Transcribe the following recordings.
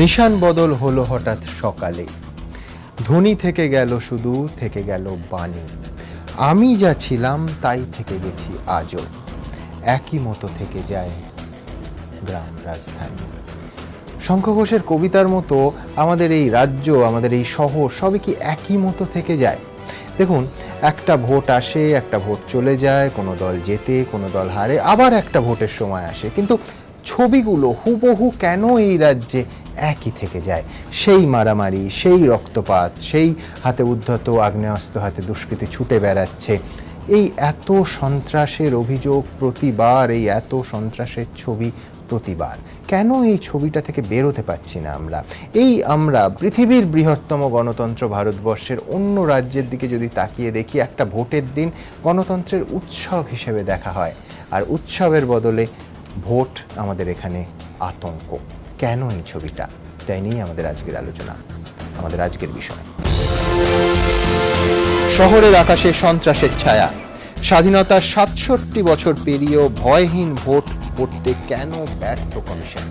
নিশান বদল হলো হঠাৎ সকালে, ধ্বনি থেকে গেল শুধু, থেকে গেল বাণী। আমি যা ছিলাম তাই থেকে গেছি আজও, একই মতো থেকে যায় গ্রাম রাজধানী। শঙ্খ ঘোষের কবিতার মতো আমাদের এই রাজ্য, আমাদের এই শহর সবই কি একই মতো থেকে যায়? দেখুন, একটা ভোট আসে, একটা ভোট চলে যায়, কোনো দল জেতে, কোনো দল হারে, আবার একটা ভোটের সময় আসে, কিন্তু ছবিগুলো হুবহু কেন এই রাজ্যে একই থেকে যায়? সেই মারামারি, সেই রক্তপাত, সেই হাতে উদ্ধত আগ্নেয়াস্ত্র হাতে দুষ্কৃতী ছুটে বেড়াচ্ছে, এই এত সন্ত্রাসের অভিযোগ প্রতিবার, এই এত সন্ত্রাসের ছবি প্রতিবার, কেন এই ছবিটা থেকে বেরোতে পারছি না আমরা? আমরা পৃথিবীর বৃহত্তম গণতন্ত্র ভারতবর্ষের অন্য রাজ্যের দিকে যদি তাকিয়ে দেখি, একটা ভোটের দিন গণতন্ত্রের উৎসব হিসেবে দেখা হয়, আর উৎসবের বদলে ভোট আমাদের এখানে আতঙ্ক। কেন এই ছবিটা? তাই নিয়ে আমাদের আজকের আলোচনা, আমাদের আজকের বিষয়। শহরের আকাশে সন্ত্রাসের ছায়া, স্বাধীনতার ৬৭ বছর পেরিয়েও ভয়হীন ভোট করতে কেন ব্যর্থ কমিশন?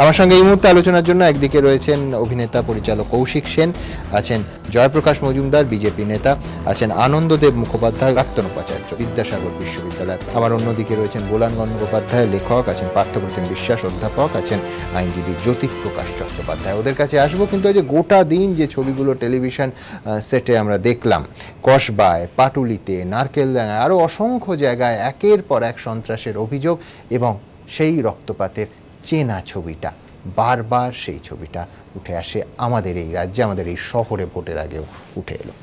আমার সঙ্গে এই মুহূর্তে আলোচনার জন্য একদিকে রয়েছেন অভিনেতা পরিচালক কৌশিক সেন, আছেন জয়প্রকাশ মজুমদার বিজেপি নেতা, আছেন আনন্দদেব মুখোপাধ্যায় প্রাক্তন উপাচার্য বিদ্যাসাগর বিশ্ববিদ্যালয়। আমার অন্যদিকে রয়েছেন গোলান গঙ্গোপাধ্যায় লেখক, আছেন পার্থপ্রতিম বিশ্বাস অধ্যাপক, আছেন আইনজীবী জ্যোতিপ্রকাশ চট্টোপাধ্যায়। ওদের কাছে আসবো, কিন্তু এই যে গোটা দিন যে ছবিগুলো টেলিভিশন সেটে আমরা দেখলাম, কসবায়, পাটুলিতে, নারকেলডাঙ্গায়, আরও অসংখ্য জায়গায় একের পর এক সন্ত্রাসের অভিযোগ এবং সেই রক্তপাতের চেনা ছবিটা, বারবার সেই ছবিটা উঠে আসে আমাদের এই রাজ্যে, আমাদের এই শহরে ভোটের আগেও উঠে এলো।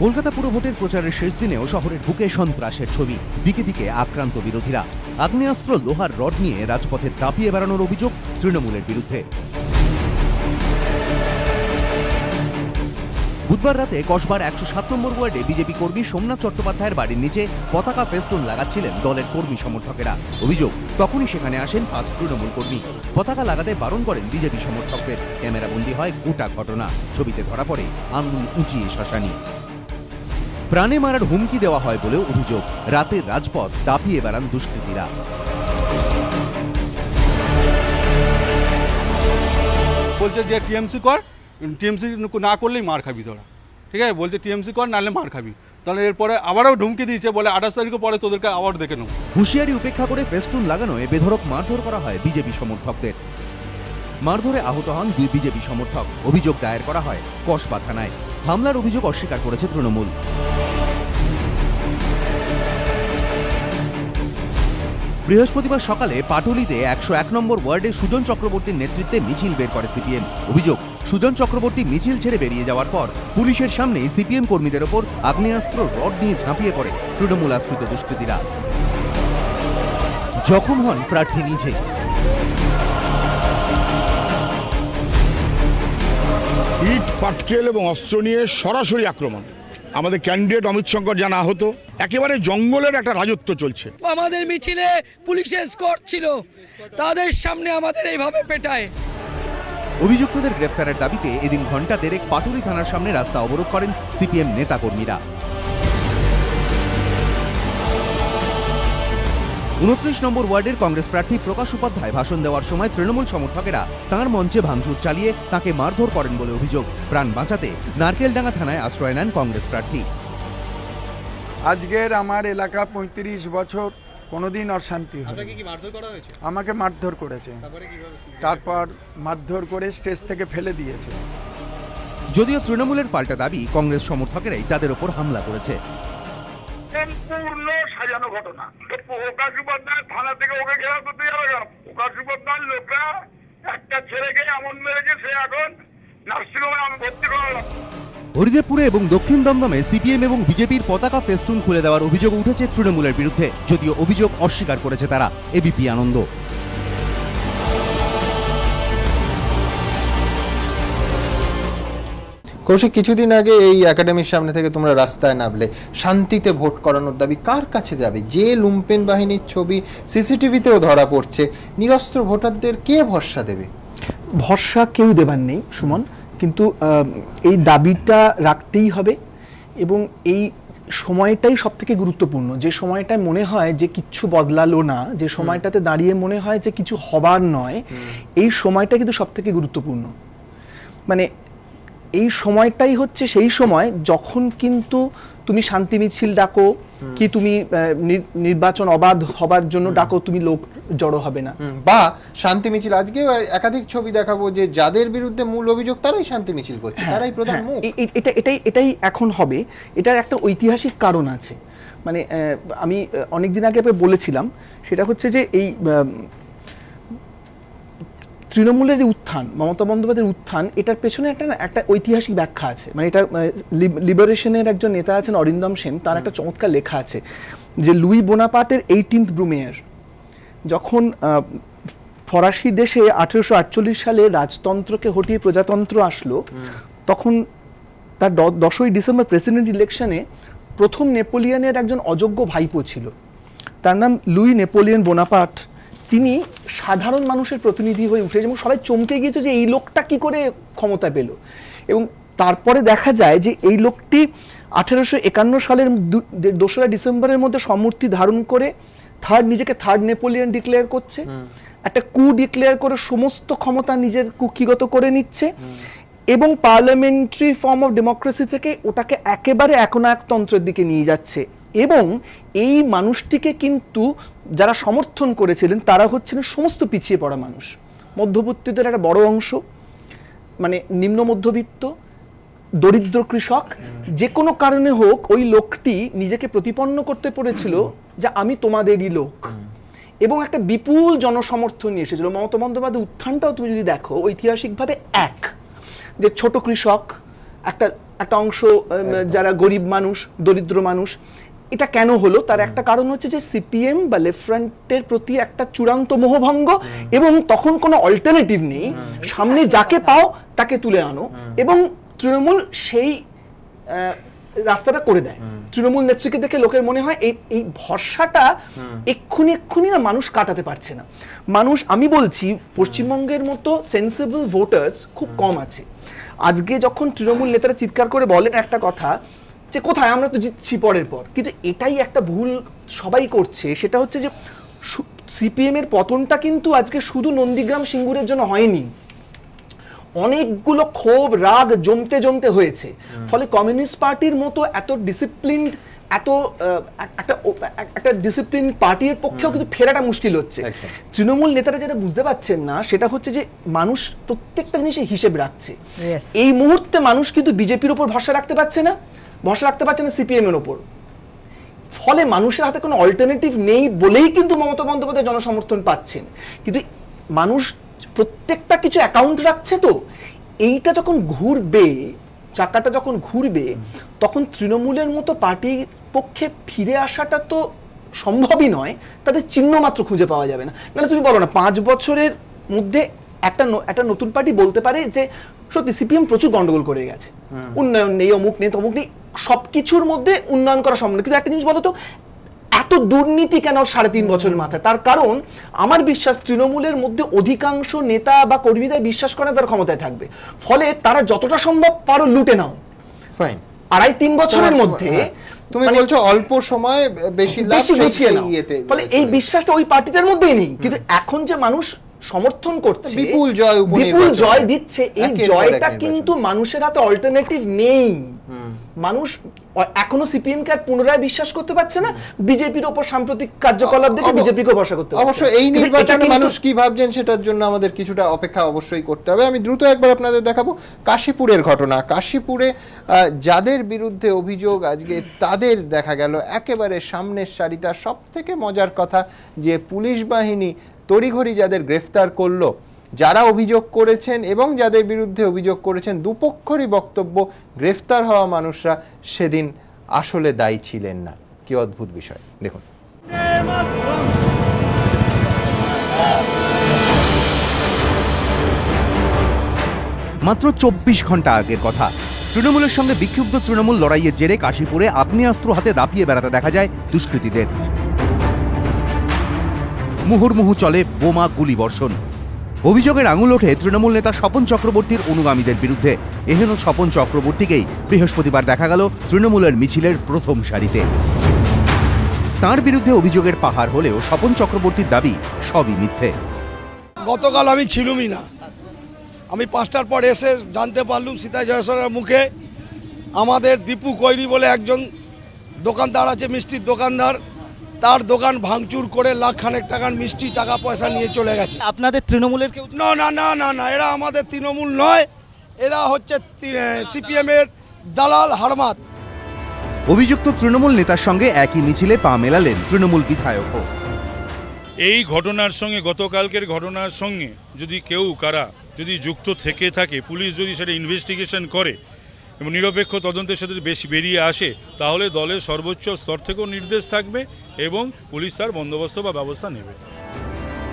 কলকাতা পুরো ভোটের প্রচারের শেষ দিনেও শহরের বুকে সন্ত্রাসের ছবি, দিকে দিকে আক্রান্ত বিরোধীরা। আগ্নেয়াস্ত্র, লোহার রড নিয়ে রাজপথে দাপিয়ে বেড়ানোর অভিযোগ তৃণমূলের বিরুদ্ধে। বুধবার রাতে কসবার ১০৭ নম্বর ওয়ার্ডে বিজেপি কর্মী সোমনাথ চট্টোপাধ্যায়ের বাড়ির নিচে পতাকা ফেস্টুন লাগাচ্ছিলেন দলের কর্মী সমর্থকেরা। অভিযোগ, তখনই সেখানে আসেন ৫ তৃণমূল কর্মী, পতাকা লাগাতে বারণ করেন বিজেপি সমর্থকদের। ক্যামেরাবন্দি হয় গোটা ঘটনা, ছবিতে ধরা পড়ে আঙুল উঁচিয়ে শাসানি। প্রাণে মারার হুমকি দেওয়া হয় বলেও অভিযোগ। রাতে রাজপথ দাপিয়ে বেড়ান দুষ্কৃতীরা। বলছে যে টিএমসি কর, টিএমসি না করলেই মার খাবি তোরা, ঠিক আছে? বলছে টিএমসি কর, নাহলে মার খাবি। তাহলে এরপরে আবারও ঢুমকি দিয়েছে, বলে ২৮ তারিখের পরে তোদেরকে আবার দেখে নেব। হুঁশিয়ারি উপেক্ষা করে ফেস্টুন লাগানোয় বেধড়ক মারধর করা হয় বিজেপি সমর্থকদের। মারধরে আহত হন ২ বিজেপি সমর্থক। অভিযোগ দায়ের করা হয় কসবা থানায়। হামলার অভিযোগ অস্বীকার করেছে তৃণমূল। বৃহস্পতিবার সকালে পাটুলিতে ১০১ নম্বর ওয়ার্ডে সুজন চক্রবর্তীর নেতৃত্বে মিছিল বের করে সিপিএম। অভিযোগ, সুজন চক্রবর্তী মিছিল ছেড়ে বেরিয়ে যাওয়ার পর পুলিশের সামনেই সিপিএম কর্মীদের ওপর আগ্নেয়াস্ত্র রড নিয়ে ঝাঁপিয়ে পড়ে তৃণমূল আশ্রিত দুষ্কৃতীরা। জখম হন প্রার্থী নিজে। ইট, পাটকেল এবং অস্ত্র নিয়ে সরাসরি আক্রমণ। আমাদের ক্যান্ডিডেট অমিত শঙ্কর জানা আহত। একেবারে জঙ্গলের একটা রাজত্ব চলছে। আমাদের মিছিলে পুলিশের স্কট ছিল, তাদের সামনে আমাদের এইভাবে পেটায়। অভিযুক্তদের গ্রেফতারের দাবিতে এদিন ঘণ্টা দেড়েক পাটুলি থানার সামনে রাস্তা অবরোধ করেন সিপিএম নেতাকর্মীরা। ২৯ নম্বর ওয়ার্ডের কংগ্রেস প্রার্থী প্রকাশ উপাধ্যায় ভাষণ দেওয়ার সময় তৃণমূল সমর্থকেরা তাঁর মঞ্চে ভাঙচুর চালিয়ে তাঁকে মারধর করেন বলে অভিযোগ। প্রাণ বাঁচাতে নারকেলডাঙ্গা থানায় আশ্রয় নেন কংগ্রেস প্রার্থী। আজকের আমার এলাকা ৩৫ বছর কোনোদিন অশান্তি হয়। আমাকে মারধর করেছে, তারপর মারধর করে স্টেজ থেকে ফেলে দিয়েছে। যদিও তৃণমূলের পাল্টা দাবি, কংগ্রেস সমর্থকেরাই তাদের ওপর হামলা করেছে। সম্পূর্ণ সাজানো ঘটনা। প্রকাশ উপাধ্যায় থানা থেকে ওকে ঘেরাও করতে যাবে কেন? প্রকাশ উপাধ্যায় লোকরা একটা ছেলেকে এমন মেরেছে, সে এখন নার্সিংহোমে আমি ভর্তি করালাম। হরিদেবপুরে এবং দক্ষিণ দমদমে সিপিএম এবং বিজেপির পতাকা ফেস্টুন খুলে দেওয়ার অভিযোগ উঠেছে তৃণমূলের বিরুদ্ধে, যদিও অভিযোগ অস্বীকার করেছে তারা। এবিপি আনন্দ। কৌশিক, কিছুদিন আগে এই একাডেমির সামনে থেকে তোমরা রাস্তায় নামলে, শান্তিতে ভোট করানোর দাবি কার কাছে যাবে? যে লুম্পেন বাহিনীর ছবি সিসিটিভিতেও ধরা পড়ছে, নিরস্ত্র ভোটারদের কে ভরসা দেবে? ভরসা কেউ দেবার নেই সুমন, কিন্তু এই দাবিটা রাখতেই হবে। এবং এই সময়টাই সব থেকে গুরুত্বপূর্ণ, যে সময়টায় মনে হয় যে কিচ্ছু বদলালো না, যে সময়টাতে দাঁড়িয়ে মনে হয় যে কিছু হবার নয়, এই সময়টা কিন্তু সব থেকে গুরুত্বপূর্ণ। মানে এই সময়টাই হচ্ছে সেই সময় যখন কিন্তু তুমি শান্তি মিছিল ডাকো কি তুমি নির্বাচন অবাধ হবার জন্য ডাকো, তুমি লোক জড়ো হবে না। বা শান্তি মিছিল, আজকে একাধিক ছবি দেখাবো যে যাদের বিরুদ্ধে মূল অভিযোগ তারাই শান্তি মিছিল করছে, তারাই প্রধান মুখ। এটাই এখন হবে। এটার একটা ঐতিহাসিক কারণ আছে। মানে আমি অনেকদিন আগে বলেছিলাম, সেটা হচ্ছে যে এই তৃণমূলের উত্থান, মমতা বন্দ্যোপাধ্যায়ের উত্থান, এটার পেছনে একটা ঐতিহাসিক ব্যাখ্যা আছে। মানে এটা লিবারেশনের একজন নেতা আছেন অরিন্দম সেন, তার একটা চমৎকার লেখা আছে যে লুই বোনাপার্টের 18th ব্রুমেয়ার যখন ফরাসি দেশে 1848 সালে রাজতন্ত্রকে হটিয়ে প্রজাতন্ত্র আসলো, তখন তার 10ই ডিসেম্বর প্রেসিডেন্ট ইলেকশনে প্রথম নেপোলিয়নের একজন অযোগ্য ভাইপো ছিল, তার নাম লুই নেপোলিয়ন বোনাপার্ট। তিনি সাধারণ মানুষের প্রতিনিধি হয়ে উঠেছে এবং সবাই চমকে গিয়েছে যে এই লোকটা কি করে ক্ষমতা পেল। এবং তারপরে দেখা যায় যে এই লোকটি 1851 সালের 2রা ডিসেম্বরের মধ্যে সম্মূর্তি ধারণ করে নিজেকে থার্ড নেপোলিয়ন ডিক্লেয়ার করছে, একটা কু ডিক্লেয়ার করে সমস্ত ক্ষমতা নিজের কুক্ষিগত করে নিচ্ছে এবং পার্লামেন্টারি ফর্ম অফ ডেমোক্রেসি থেকে ওটাকে একেবারে একনায়কতন্ত্রের দিকে নিয়ে যাচ্ছে। এবং এই মানুষটিকে কিন্তু যারা সমর্থন করেছিলেন তারা হচ্ছেন সমস্ত পিছিয়ে পড়া মানুষ, মধ্যবিত্তদের একটা বড় অংশ, মানে নিম্ন মধ্যবিত্ত, দরিদ্র কৃষক। যে কোনো কারণে হোক ওই লোকটি নিজেকে প্রতিপন্ন করতে পেরেছিল যে আমি তোমাদেরই লোক, এবং একটা বিপুল জনসমর্থন নিয়ে এসেছিল। মমতা বন্দ্যোপাধ্যায়ের উত্থানটাও তুমি যদি দেখো ঐতিহাসিকভাবে এক, যে ছোট কৃষক একটা অংশ, যারা গরিব মানুষ, দরিদ্র মানুষ। এটা কেন হলো? তার একটা কারণ হচ্ছে যে সিপিএম বা লেফট ফ্রন্টের প্রতি একটা চূড়ান্ত মোহভঙ্গ, এবং তখন কোনো অল্টারনেটিভ নেই, সামনে যাকে পাও তাকে তুলে আনো, এবং তৃণমূল সেই রাস্তাটা করে দেয়। তৃণমূল নেত্রীকে দেখে লোকের মনে হয় এই ভরসাটা এক্ষুনি না মানুষ কাটাতে পারছে না। মানুষ, আমি বলছি পশ্চিমবঙ্গের মতো সেন্সিবল ভোটার্স খুব কম আছে। আজকে যখন তৃণমূল নেতারা চিৎকার করে বলেন একটা কথা যে কোথায় আমরা তো জিতছি পরের পর, কিন্তু এটাই একটা ভুল সবাই করছে। সেটা হচ্ছে যে সিপিএম এর পতনটা কিন্তু আজকে শুধু নন্দীগ্রাম সিঙ্গুরের জন্য হয়নি, অনেকগুলো ক্ষোভ রাগ জমতে হয়েছে। ফলে কমিউনিস্ট পার্টির মতো এত ডিসিপ্লিনড, এত একটা ডিসিপ্লিন পার্টির পক্ষেও কিন্তু ফেরাটা মুশকিল হচ্ছে। তৃণমূল নেতারা যেটা বুঝতে পারছেন না সেটা হচ্ছে যে মানুষ প্রত্যেকটা জিনিসের হিসেব রাখছে। এই মুহূর্তে মানুষ কিন্তু বিজেপির উপর ভরসা রাখতে পারছে না, সিপিএম এর উপর। ফলে মানুষের হাতে কোনো অল্টারনেটিভ নেই বলেই কিন্তু মমতা বন্দ্যোপাধ্যায় জনসমর্থন পাচ্ছেন। কিন্তু মানুষ প্রত্যেকটা কিছু অ্যাকাউন্ট রাখছে, তো এইটা যখন ঘুরবে, চাকাটা যখন ঘুরবে, তখন তৃণমূলের মতো পার্টির পক্ষে ফিরে আসাটা তো সম্ভবই নয়, তাদের চিহ্ন মাত্র খুঁজে পাওয়া যাবে না। নাহলে তুমি বলো না 5 বছরের মধ্যে একটা নতুন পার্টি বলতে পারে যে সত্যি সিপিএম প্রচুর গন্ডগোল করে গেছে, উন্নয়ন নেই, অমুক নেই, তমুক নেই, সবকিছুর মধ্যে উন্নয়ন করা সম্ভব। কিন্তু একটা জিনিস বলো তো, এত দুর্নীতি কেন 3.5 বছরের মাথায়? তার কারণ আমার বিশ্বাস তৃণমূলের মধ্যে অধিকাংশ নেতা বা কর্মীরা বিশ্বাস করে তার ক্ষমতায় থাকবে, ফলে তারা যতটা সম্ভব পারো লুটে নাও। ফাইন, 2.5-3 বছরের মধ্যে তুমি বলছো অল্প সময় বেশি লাভ, ফলে এই বিশ্বাসটা ওই পার্টিদের মধ্যেই নেই। কিন্তু এখন যে মানুষ সমর্থন করছে, বিপুল জয় দিচ্ছে, এই জয়টা কিন্তু মানুষের হাতে অল্টারনেটিভ নেই। মানুষ এখনো সিপিএম কে পুনরায় বিশ্বাস করতে পারছে না, বিজেপির উপর সাম্প্রতিক কার্যকলাপ দেখে বিজেপিকে ভরসা করতে পারছে। অবশ্য এই নির্বাচনে মানুষ কি ভাবছেন সেটার জন্য আমাদের কিছুটা অপেক্ষা অবশ্যই করতে হবে। আমি দ্রুত একবার আপনাদের দেখাবো কাশীপুরের ঘটনা। কাশীপুরে যাদের বিরুদ্ধে অভিযোগ আজকে তাদের দেখা গেল একেবারে সামনের সারিতে। সব থেকে মজার কথা যে পুলিশ বাহিনী তড়িঘড়ি যাদের গ্রেফতার করলো, যারা অভিযোগ করেছেন এবং যাদের বিরুদ্ধে অভিযোগ করেছেন, দুপক্ষেরই বক্তব্য গ্রেফতার হওয়া মানুষরা সেদিন আসলে দায়ী ছিলেন না। কি অদ্ভুত বিষয় দেখুন। মাত্র 24 ঘন্টা আগের কথা, তৃণমূলের সঙ্গে বিক্ষুব্ধ তৃণমূল লড়াইয়ের জেরে কাশীপুরে আগ্নেয়াস্ত্র হাতে দাপিয়ে বেড়াতে দেখা যায় দুষ্কৃতীদের। মুহুর্মুহু চলে বোমা গুলি বর্ষণ। অভিযোগের আঙুল ওঠে তৃণমূল নেতা স্বপন চক্রবর্তীর অনুগামীদের বিরুদ্ধে। এহেন স্বপন চক্রবর্তীকেই বৃহস্পতিবার দেখা গেল তৃণমূলের মিছিলের প্রথম সারিতে। তার বিরুদ্ধে অভিযোগের পাহাড় হলেও স্বপন চক্রবর্তীর দাবি সবই মিথ্যে। গতকাল আমি ছিলুমই না, আমি 5টার পর এসে জানতে পারলুম সীতা জয়সরের মুখে আমাদের দীপু কৈরি বলে একজন দোকানদার আছে, মিষ্টির দোকানদার, তার দোকান ভাঙচুর করে লাখখানেক টাকার মিষ্টি টাকা পয়সা নিয়ে চলে গেছে। আপনাদের তৃণমূলের কেউ? না না না না না, এরা আমাদের তৃণমূল নয়, এরা হচ্ছে সিপিএমের দালাল হারমাত। অভিযুক্ত তৃণমূল নেতার সঙ্গে একই মিছিলে পা মেলালেন তৃণমূল বিধায়কও। এই ঘটনার সঙ্গে, গতকালকের ঘটনার সঙ্গে যদি কেউ কারা যদি যুক্ত থেকে থাকে, পুলিশ যদি সেটা ইনভেস্টিগেশন করে এবং নিরপেক্ষ তদন্তের সাথে বেশি বেরিয়ে আসে, তাহলে দলের সর্বোচ্চ স্তর থেকেও নির্দেশ থাকবে এবং পুলিশ তার বন্দোবস্ত বা ব্যবস্থা নেবে।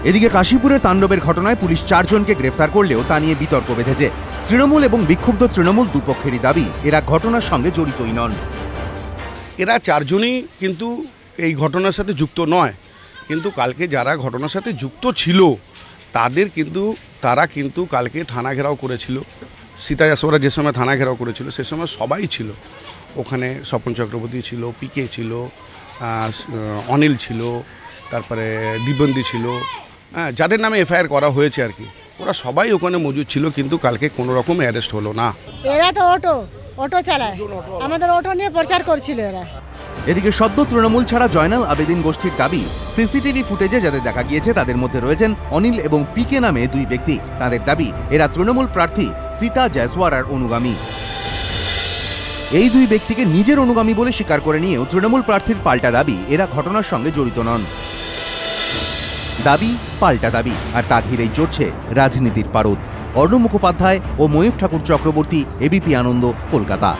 এদিকে কাশীপুরের তাণ্ডবের ঘটনায় পুলিশ 4 জনকে গ্রেফতার করলেও তা নিয়ে বিতর্ক বেঁধেছে। তৃণমূল এবং বিক্ষুব্ধ তৃণমূল দুপক্ষেরই দাবি এরা ঘটনার সঙ্গে জড়িতই নন। এরা 4 জনই কিন্তু এই ঘটনার সাথে যুক্ত নয়, কিন্তু কালকে যারা ঘটনার সাথে যুক্ত ছিল তারা কিন্তু কালকে থানা ঘেরাও করেছিল। সীতা জয়সওয়ারা যে সময় থানা ঘেরাও করেছিল সে সময় সবাই ছিল ওখানে। স্বপন চক্রবর্তী ছিল, পিকে ছিল, অনিল ছিল, তারপরে দিব্যন্দি ছিল, যাদের নামে এফআইআর করা হয়েছে আর কি, ওরা সবাই ওখানে মজুদ ছিল, কিন্তু কালকে কোনো রকম অ্যারেস্ট হলো না। এরা তো অটো চালায়, আমাদের অটো নিয়ে প্রচার করছিল এরা। এদিকে সদ্য তৃণমূল ছাড়া জয়নাল আবেদিন গোষ্ঠীর দাবি সিসিটিভি ফুটেজে যাদের দেখা গিয়েছে তাদের মধ্যে রয়েছেন অনিল এবং পিকে নামে 2 ব্যক্তি। তাদের দাবি এরা তৃণমূল প্রার্থী সীতা জয়সওয়ারার অনুগামী। এই 2 ব্যক্তিকে নিজের অনুগামী বলে স্বীকার করে নিয়েও তৃণমূল প্রার্থীর পাল্টা দাবি এরা ঘটনার সঙ্গে জড়িত নন। দাবি পাল্টা দাবি, আর তা ঘিরেই চড়ছে রাজনীতির পারদ। অর্ণব মুখোপাধ্যায় ও ময়ূর ঠাকুর চক্রবর্তী, এবিপি আনন্দ, কলকাতা।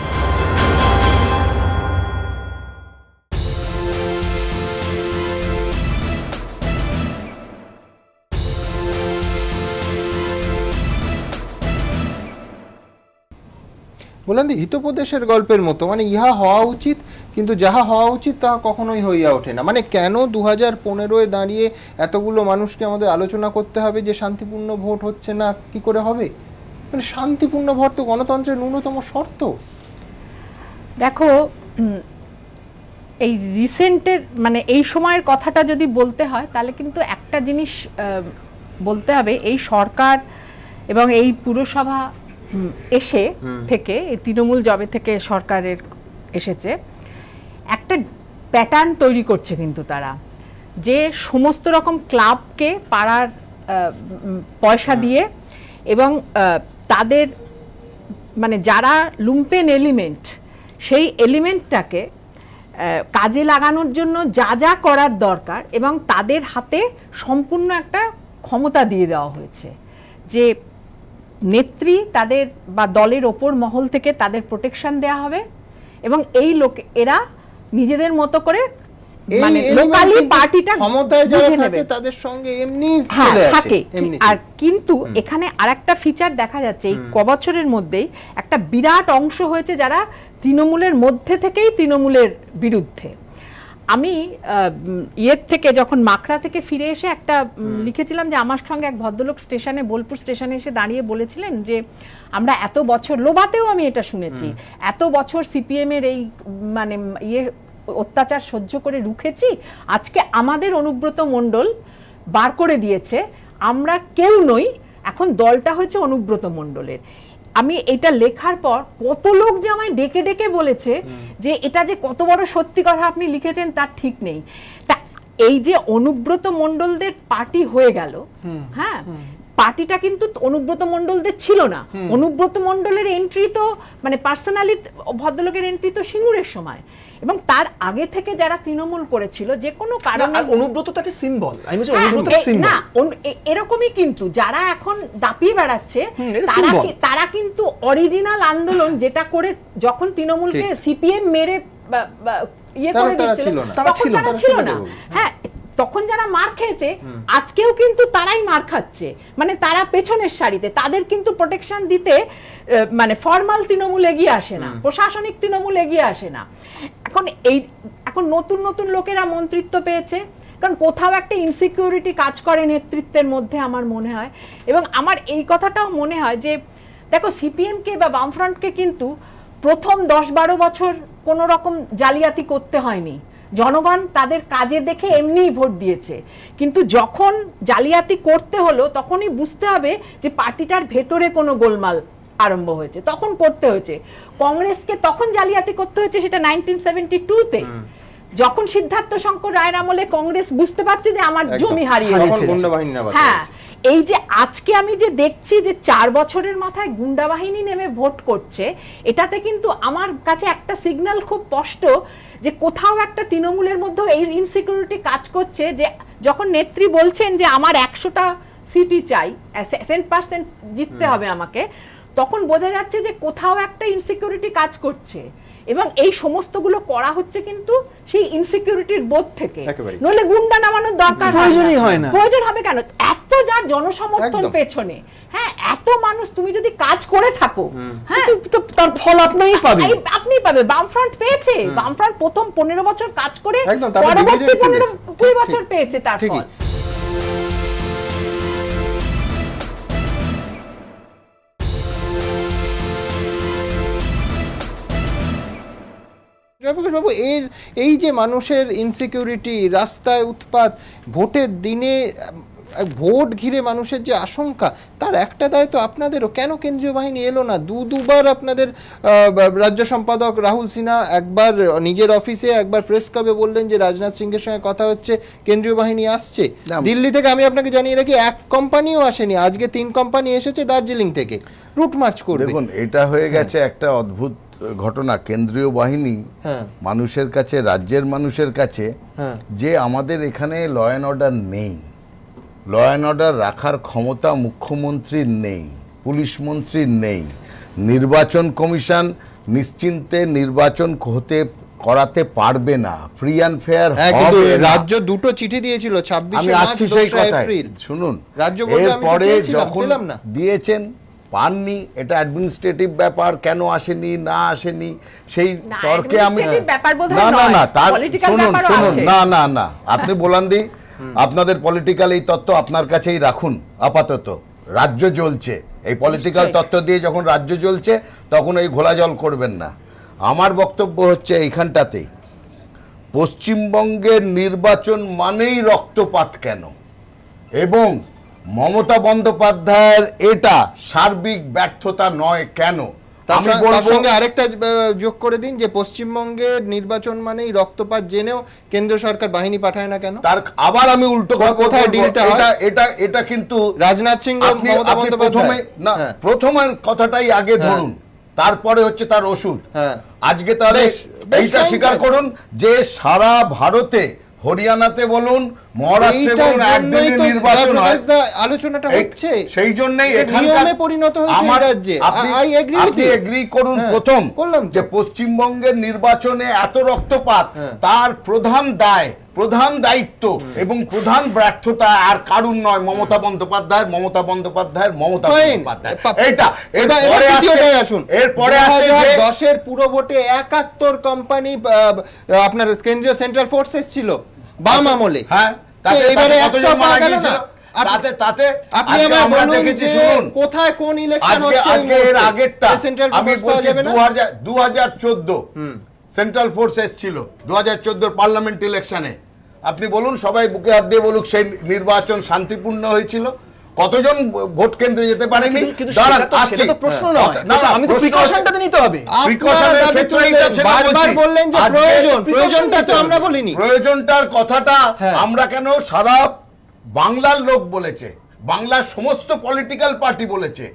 বললেন হিতোপদেশের গল্পের মতো, মানে ইহা হওয়া উচিত কিন্তু যাহা হওয়া উচিত তা কখনোই হইয়া ওঠে না। মানে কেন 2015-এ দাঁড়িয়ে এতগুলো মানুষকে আমাদের আলোচনা করতে হবে যে শান্তিপূর্ণ ভোট হচ্ছে না, কি করে হবে? মানে শান্তিপূর্ণ ভোট তো গণতন্ত্রের ন্যূনতম শর্ত। দেখো, এই রিসেন্টের মানে এই সময়ের কথাটা যদি বলতে হয় তাহলে কিন্তু একটা জিনিস বলতে হবে, এই সরকার এবং এই পুরসভা এসে থেকে, এই তৃণমূল জবে থেকে সরকারের এসেছে, একটা প্যাটার্ন তৈরি করছে কিন্তু তারা, যে সমস্ত রকম ক্লাবকে পাড়ার পয়সা দিয়ে এবং তাদের মানে যারা লুম্পেন এলিমেন্ট, সেই এলিমেন্টটাকে কাজে লাগানোর জন্য যা যা করার দরকার এবং তাদের হাতে সম্পূর্ণ একটা ক্ষমতা দিয়ে দেওয়া হয়েছে, যে নেত্রী তাদের বা দলের ওপর মহল থেকে তাদের প্রোটেকশন দেয়া হবে এবং এই লোক এরা নিজেদের মতো করে মানে লোকালি পার্টিটা ক্ষমতায় যারা থাকে তাদের সঙ্গে এমনি থাকে। আর কিন্তু এখানে আরেকটা ফিচার দেখা যাচ্ছে, এই কবছরের মধ্যেই একটা বিরাট অংশ হয়েছে যারা তৃণমূলের মধ্যে থেকেই তৃণমূলের বিরুদ্ধে। আমি ইয়ের থেকে যখন মাখড়া থেকে ফিরে এসে একটা লিখেছিলাম যে আমার সঙ্গে এক ভদ্রলোক স্টেশনে, বোলপুর স্টেশনে এসে দাঁড়িয়ে বলেছিলেন যে আমরা এত বছর, লোবাতেও আমি এটা শুনেছি, এত বছর সিপিএম এর এই মানে ইয়ে অত্যাচার সহ্য করে রুখেছি, আজকে আমাদের অনুব্রত মণ্ডল বার করে দিয়েছে, আমরা কেউ নই, এখন দলটা হচ্ছে অনুব্রত মণ্ডলের। আমি এটা লেখার পর কত লোক যে আমায় ডেকে ডেকে বলেছে যে এটা যে কত বড় সত্যি কথা আপনি লিখেছেন তার ঠিক নেই। তা এই যে অনুব্রত মণ্ডলদের পার্টি হয়ে গেল, হ্যাঁ, পার্টিটা কিন্তু অনুব্রত মণ্ডলদের ছিল না। অনুব্রত মণ্ডলের এন্ট্রি তো মানে পার্সোনালি ভদ্রলোকের এন্ট্রি তো সিঙ্গুরের সময়, এবং তার আগে থেকে যারা তৃণমূল করেছিল যে কোনো কারণে অনুব্রত তাকে সিম্বল, আমি বলছি অনুব্রত সিম্বল না, এরকমই কিন্তু যারা এখন দাপিয়ে বেড়াচ্ছে তারা কিন্তু অরিজিনাল আন্দোলন যেটা করে যখন তৃণমূলকে সিপিএম মেরে ইয়ে করে দিচ্ছিল তারা ছিল না। হ্যাঁ, তখন যারা মার খেয়েছে আজকেও কিন্তু তারাই মার খাচ্ছে, মানে তারা পেছনের সারিতে, তাদের কিন্তু প্রোটেকশন দিতে মানে ফর্মাল তৃণমূল এগিয়ে আসে না, প্রশাসনিক তৃণমূল এগিয়ে আসে না। এখন নতুন নতুন লোকেরা মন্ত্রিত্ব পেয়েছে, কারণ কোথাও একটা ইনসিকিউরিটি কাজ করে নেতৃত্বের মধ্যে আমার মনে হয়। এবং আমার এই কথাটাও মনে হয় যে দেখো সিপিএমকে বা বামফ্রন্টকে কিন্তু প্রথম 10-12 বছর কোনো রকম জালিয়াতি করতে হয়নি, জনগণ তাদের কাজে দেখে এমনিই ভোট দিয়েছে। কিন্তু যখন জালিয়াতি করতে হলো তখনই বুঝতে হবে যে পার্টিটার ভেতরে কোনো গোলমাল আরম্ভ হয়েছে, তখন করতে হয়েছে। কংগ্রেসকে তখন জালিয়াতি করতে হয়েছে সেটা 1972-তে, যখন সিদ্ধার্থ শঙ্কর রায়ের আমলে কংগ্রেস বুঝতে পারছে যে আমার জমি হারিয়ে গেছে। হ্যাঁ, এই যে আজকে আমি যে দেখছি যে 4 বছরের মাথায় গুন্ডা বাহিনী নেমে ভোট করছে, এটাতে কিন্তু আমার কাছে একটা সিগন্যাল খুব স্পষ্ট যে কোথাও একটা তৃণমূলের মধ্যে এই ইনসিকিউরিটি কাজ করছে। যে যখন নেত্রী বলছেন যে আমার 100টা সিটই চাই, 100% জিততে হবে আমাকে, তখন বোঝা যাচ্ছে যে কোথাও একটা ইনসিকিউরিটি কাজ করছে। এবং এই সমস্তগুলো করা হচ্ছে কিন্তু সেই ইনসিকিউরিটির বোধ থেকে, নইলে গুন্ডা নামানোর দরকার প্রয়োজনই হয় না। প্রয়োজন হবে কেন? এত যার জনসমর্থন পেছনে, হ্যাঁ, এত মানুষ, তুমি যদি কাজ করে থাকো, হ্যাঁ, তার ফল আপনিই পাবেন, আপনি পাবে। বামফ্রন্ট পেয়েছে, বামফ্রন্ট প্রথম 15 বছর কাজ করে পরবর্তী 15-20 বছর পেয়েছে তার ফল। জয়প্রকাশ বাবু, এই যে মানুষের ইনসিকিউরিটি, রাস্তায় উৎপাত, ভোটের দিনে ভোট ঘিরে মানুষের যে আশঙ্কা, তার একটা দায়িত্ব আপনাদেরও। কেন কেন্দ্রীয় বাহিনী এলো না? দুবার আপনাদের রাজ্য সম্পাদক রাহুল সিনহা একবার নিজের অফিসে, একবার প্রেস ক্লাবে বললেন যে রাজনাথ সিংয়ের সঙ্গে কথা হচ্ছে, কেন্দ্রীয় বাহিনী আসছে। দিল্লি থেকে আমি আপনাকে জানিয়ে রাখি, এক কোম্পানিও আসেনি, আজকে 3 কোম্পানি এসেছে দার্জিলিং থেকে, রুট মার্চ করবে। দেখুন, এটা হয়ে গেছে একটা অদ্ভুত ঘটনা। কেন্দ্রীয় বাহিনী মানুষের কাছে, রাজ্যের মানুষের কাছে, যে আমাদের এখানে ল অ্যান্ড অর্ডার নেই, ল অ্যান্ড অর্ডার রাখার ক্ষমতা মুখ্যমন্ত্রীর নেই, পুলিশ মন্ত্রীর নেই, নির্বাচন কমিশন নিশ্চিন্তে নির্বাচন করাতে পারবে না, ফ্রি অ্যান্ড ফেয়ার হবে না। রাজ্য দুটো চিঠি দিয়েছিল 26 মার্চ, 2 এপ্রিল। শুনুন, রাজ্য এরপরে যখন দিয়েছেন পাননি, এটা অ্যাডমিনিস্ট্রেটিভ ব্যাপার, কেন আসেনি না আসেনি সেই তর্কে আমি না তার শুনুন না আপনি বলান দি, আপনাদের পলিটিক্যাল এই তত্ত্ব আপনার কাছেই রাখুন আপাতত। রাজ্য জ্বলছে, এই পলিটিক্যাল তত্ত্ব দিয়ে যখন রাজ্য জ্বলছে তখন এই ঘোলা জল করবেন না। আমার বক্তব্য হচ্ছে এইখানটাতে, পশ্চিমবঙ্গের নির্বাচন মানেই রক্তপাত কেন, এবং মমতা বন্দ্যোপাধ্যায়ের এটা সার্বিক ব্যর্থতা নয় কেন? তার সঙ্গে আরেকটা যোগ করে দিন যে পশ্চিমবঙ্গের নির্বাচন মানেই রক্তপাত জেনেও কেন্দ্র সরকার বাহিনী পাঠায় না কেন? তার আবার আমি উল্টো কোথায় ডিলটা হয়? এটা কিন্তু রাজনাথ সিং মমতা বন্দ্যোপাধ্যায় না, প্রথমের কথাটাই আগে ধরুন, তারপরে হচ্ছে তার ওষুধ। আজকে তাহলে এইটা স্বীকার করুন যে সারা ভারতে, হরিয়ানাতে বলুন, মহারাষ্ট্রে বলুন, একদিনে নির্বাচন হয়, আলোচনাটা হচ্ছে, সেই জন্যই এখানে পরিণত হয়েছে এই রাজ্যে। আপনি এগ্রি করুন প্রথম যে পশ্চিমবঙ্গের নির্বাচনে এত রক্তপাত, তার প্রধান দায়, প্রধান দায়িত্ব এবং প্রধান ব্যর্থতা আর কারণ নয় মমতা বন্দ্যোপাধ্যায়, মমতা বন্দ্যোপাধ্যায়ের মমতা বন্দ্যোপাধ্যায়। এটা আসুন, এরপরে 2010-এর পুরো ভোটে 71 কোম্পানি আপনার কেন্দ্রীয় সেন্ট্রাল ফোর্সেস ছিল বাম আমলে। হ্যাঁ, এবারে একটা পাওয়া গেল না। তাতে আপনি আমায় বলুন যে কোথায় কোন ইলেকশন হচ্ছে? এর আগেরটা সেন্ট্রাল ফোর্স পাওয়া যাবে না। 2014 সেন্ট্রাল ফোর্স এসেছিল 2014 পার্লামেন্ট ইলেকশনে। আপনি বলুন, সবাই বুকে হাত দিয়ে বলুক সেই নির্বাচন শান্তিপূর্ণ হয়েছিল। কতজন ভোট কেন্দ্রে যেতে পারেনি? প্রশ্ন নয়, আমি তো প্রিকশনটা নিতে হবে। প্রিকশনের ক্ষেত্রে বারবার বললেন যে প্রয়োজনটা তো আমরা বলিনি। প্রয়োজনটার কথাটা আমরা কেন, সারা বাংলার লোক বলেছে, বাংলার সমস্ত পলিটিক্যাল পার্টি বলেছে,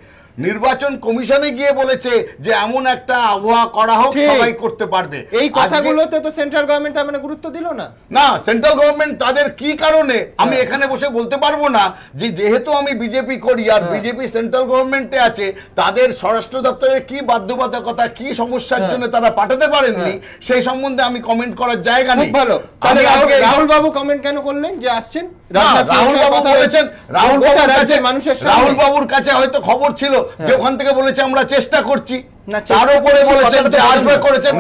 নির্বাচন কমিশনে গিয়ে বলেছে যে এমন একটা আবহাওয়া করা হোক সবাই করতে পারবে। এই কথাগুলোতে তো সেন্ট্রাল গভর্নমেন্ট মানে গুরুত্ব দিল না। না, সেন্ট্রাল গভর্নমেন্ট তাদের কি কারণে আমি এখানে বসে বলতে পারবো না, যে যেহেতু আমি বিজেপি করি আর বিজেপি সেন্ট্রাল গভর্নমেন্টে আছে, তাদের স্বরাষ্ট্র দপ্তরের কি বাধ্যবাধকতা, কি সমস্যার জন্য তারা পাঠাতে পারেননি, সেই সম্বন্ধে আমি কমেন্ট করার জায়গা নেই। ভালো, তাহলে রাহুল বাবু কমেন্ট কেন করলেন যে আসছেন? রাহুল বাবুর কাছে হয়তো খবর ছিল যে ওখান থেকে বলেছে আমরা চেষ্টা করছি, তার উপরে বলেছেন যে আসবে করেছেন,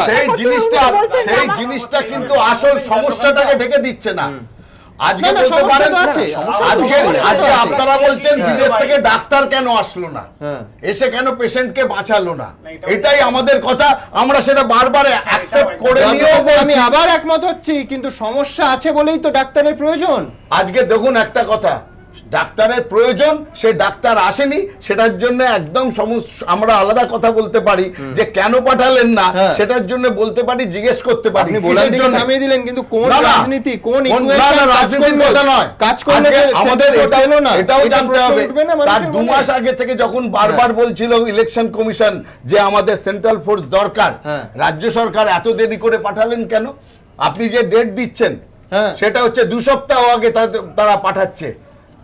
সেই জিনিসটা কিন্তু আসল সমস্যাটাকে ঢেকে দিচ্ছে না। আজকে বলতে পারেন আজকে আপনারা বলছেন বিদেশ থেকে ডাক্তার কেন আসলো না, এসে কেন পেশেন্টকে বাঁচালো না, এটাই আমাদের কথা। আমরা সেটা বারবার অ্যাকসেপ্ট করে নিয়েও আমি আবার একমত হচ্ছি, কিন্তু সমস্যা আছে বলেই তো ডাক্তারের প্রয়োজন। আজকে দেখুন একটা কথা, ডাক্তারের প্রয়োজন, সে ডাক্তার আসেনি, সেটার জন্য একদম আমরা আলাদা কথা বলতে পারি যে কেন পাঠালেন না, সেটার জন্য বলতে পারি, জিজ্ঞেস করতে পারি। আপনি বলার দিকে থামিয়ে দিলেন, কিন্তু কোন রাজনীতি, কোন ইকুয়েশন রাজনীতির কথা নয়, কাজ করলে আমাদের এটাও জানতে হবে। তার 2 মাস আগে থেকে যখন বারবার বলছিল ইলেকশন কমিশন যে আমাদের সেন্ট্রাল ফোর্স দরকার, রাজ্য সরকার এত দেরি করে পাঠালেন কেন? আপনি যে ডেট দিচ্ছেন সেটা হচ্ছে 2 সপ্তাহ আগে তারা পাঠাচ্ছে।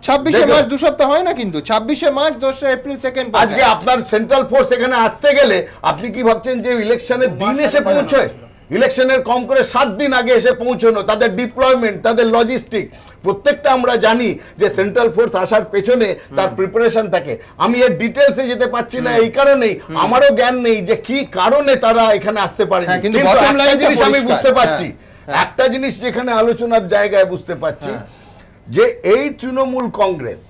26শে মার্চ 2 সপ্তাহ হয় না, কিন্তু 26শে মার্চ 2 এপ্রিল 2nd। আজকে আপনার সেন্ট্রাল ফোর্স এখানে আসতে গেলে আপনি কি ভাবছেন যে ইলেকশনের দিন এসে পৌঁছয়? ইলেকশনের কম করে 7 দিন আগে এসে পৌঁছানো, তাদের ডিপ্লয়মেন্ট, তাদের লজিস্টিক প্রত্যেকটা আমরা জানি যে সেন্ট্রাল ফোর্স আসার পেছনে তার প্রিপারেশন থাকে। আমি এর ডিটেলসে যেতে পারছি না এই কারণেই, আমারও জ্ঞান নেই যে কি কারণে তারা এখানে আসতে পারে। কিন্তু একটা জিনিস আমি বুঝতে পারছি, একটা জিনিস যেখানে আলোচনার জায়গায় বুঝতে পারছি যে এই তৃণমূল কংগ্রেস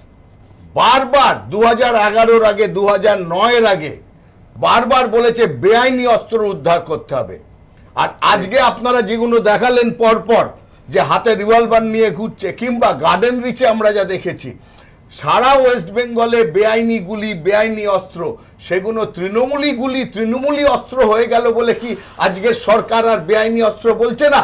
বারবার 2011-র আগে 2009-এর আগে বারবার বলেছে বেআইনি অস্ত্র উদ্ধার করতে হবে। আর আজকে আপনারা যেগুলো দেখালেন পরপর, যে হাতে রিভলভার নিয়ে ঘুরছে, কিংবা গার্ডেন রিচে আমরা যা দেখেছি, সারা ওয়েস্ট বেঙ্গলে বেআইনি গুলি, বেআইনি অস্ত্র, সেগুলো তৃণমূলী গুলি, তৃণমূলী অস্ত্র হয়ে গেল বলে কি আজকের সরকার আর বেআইনি অস্ত্র বলছে না?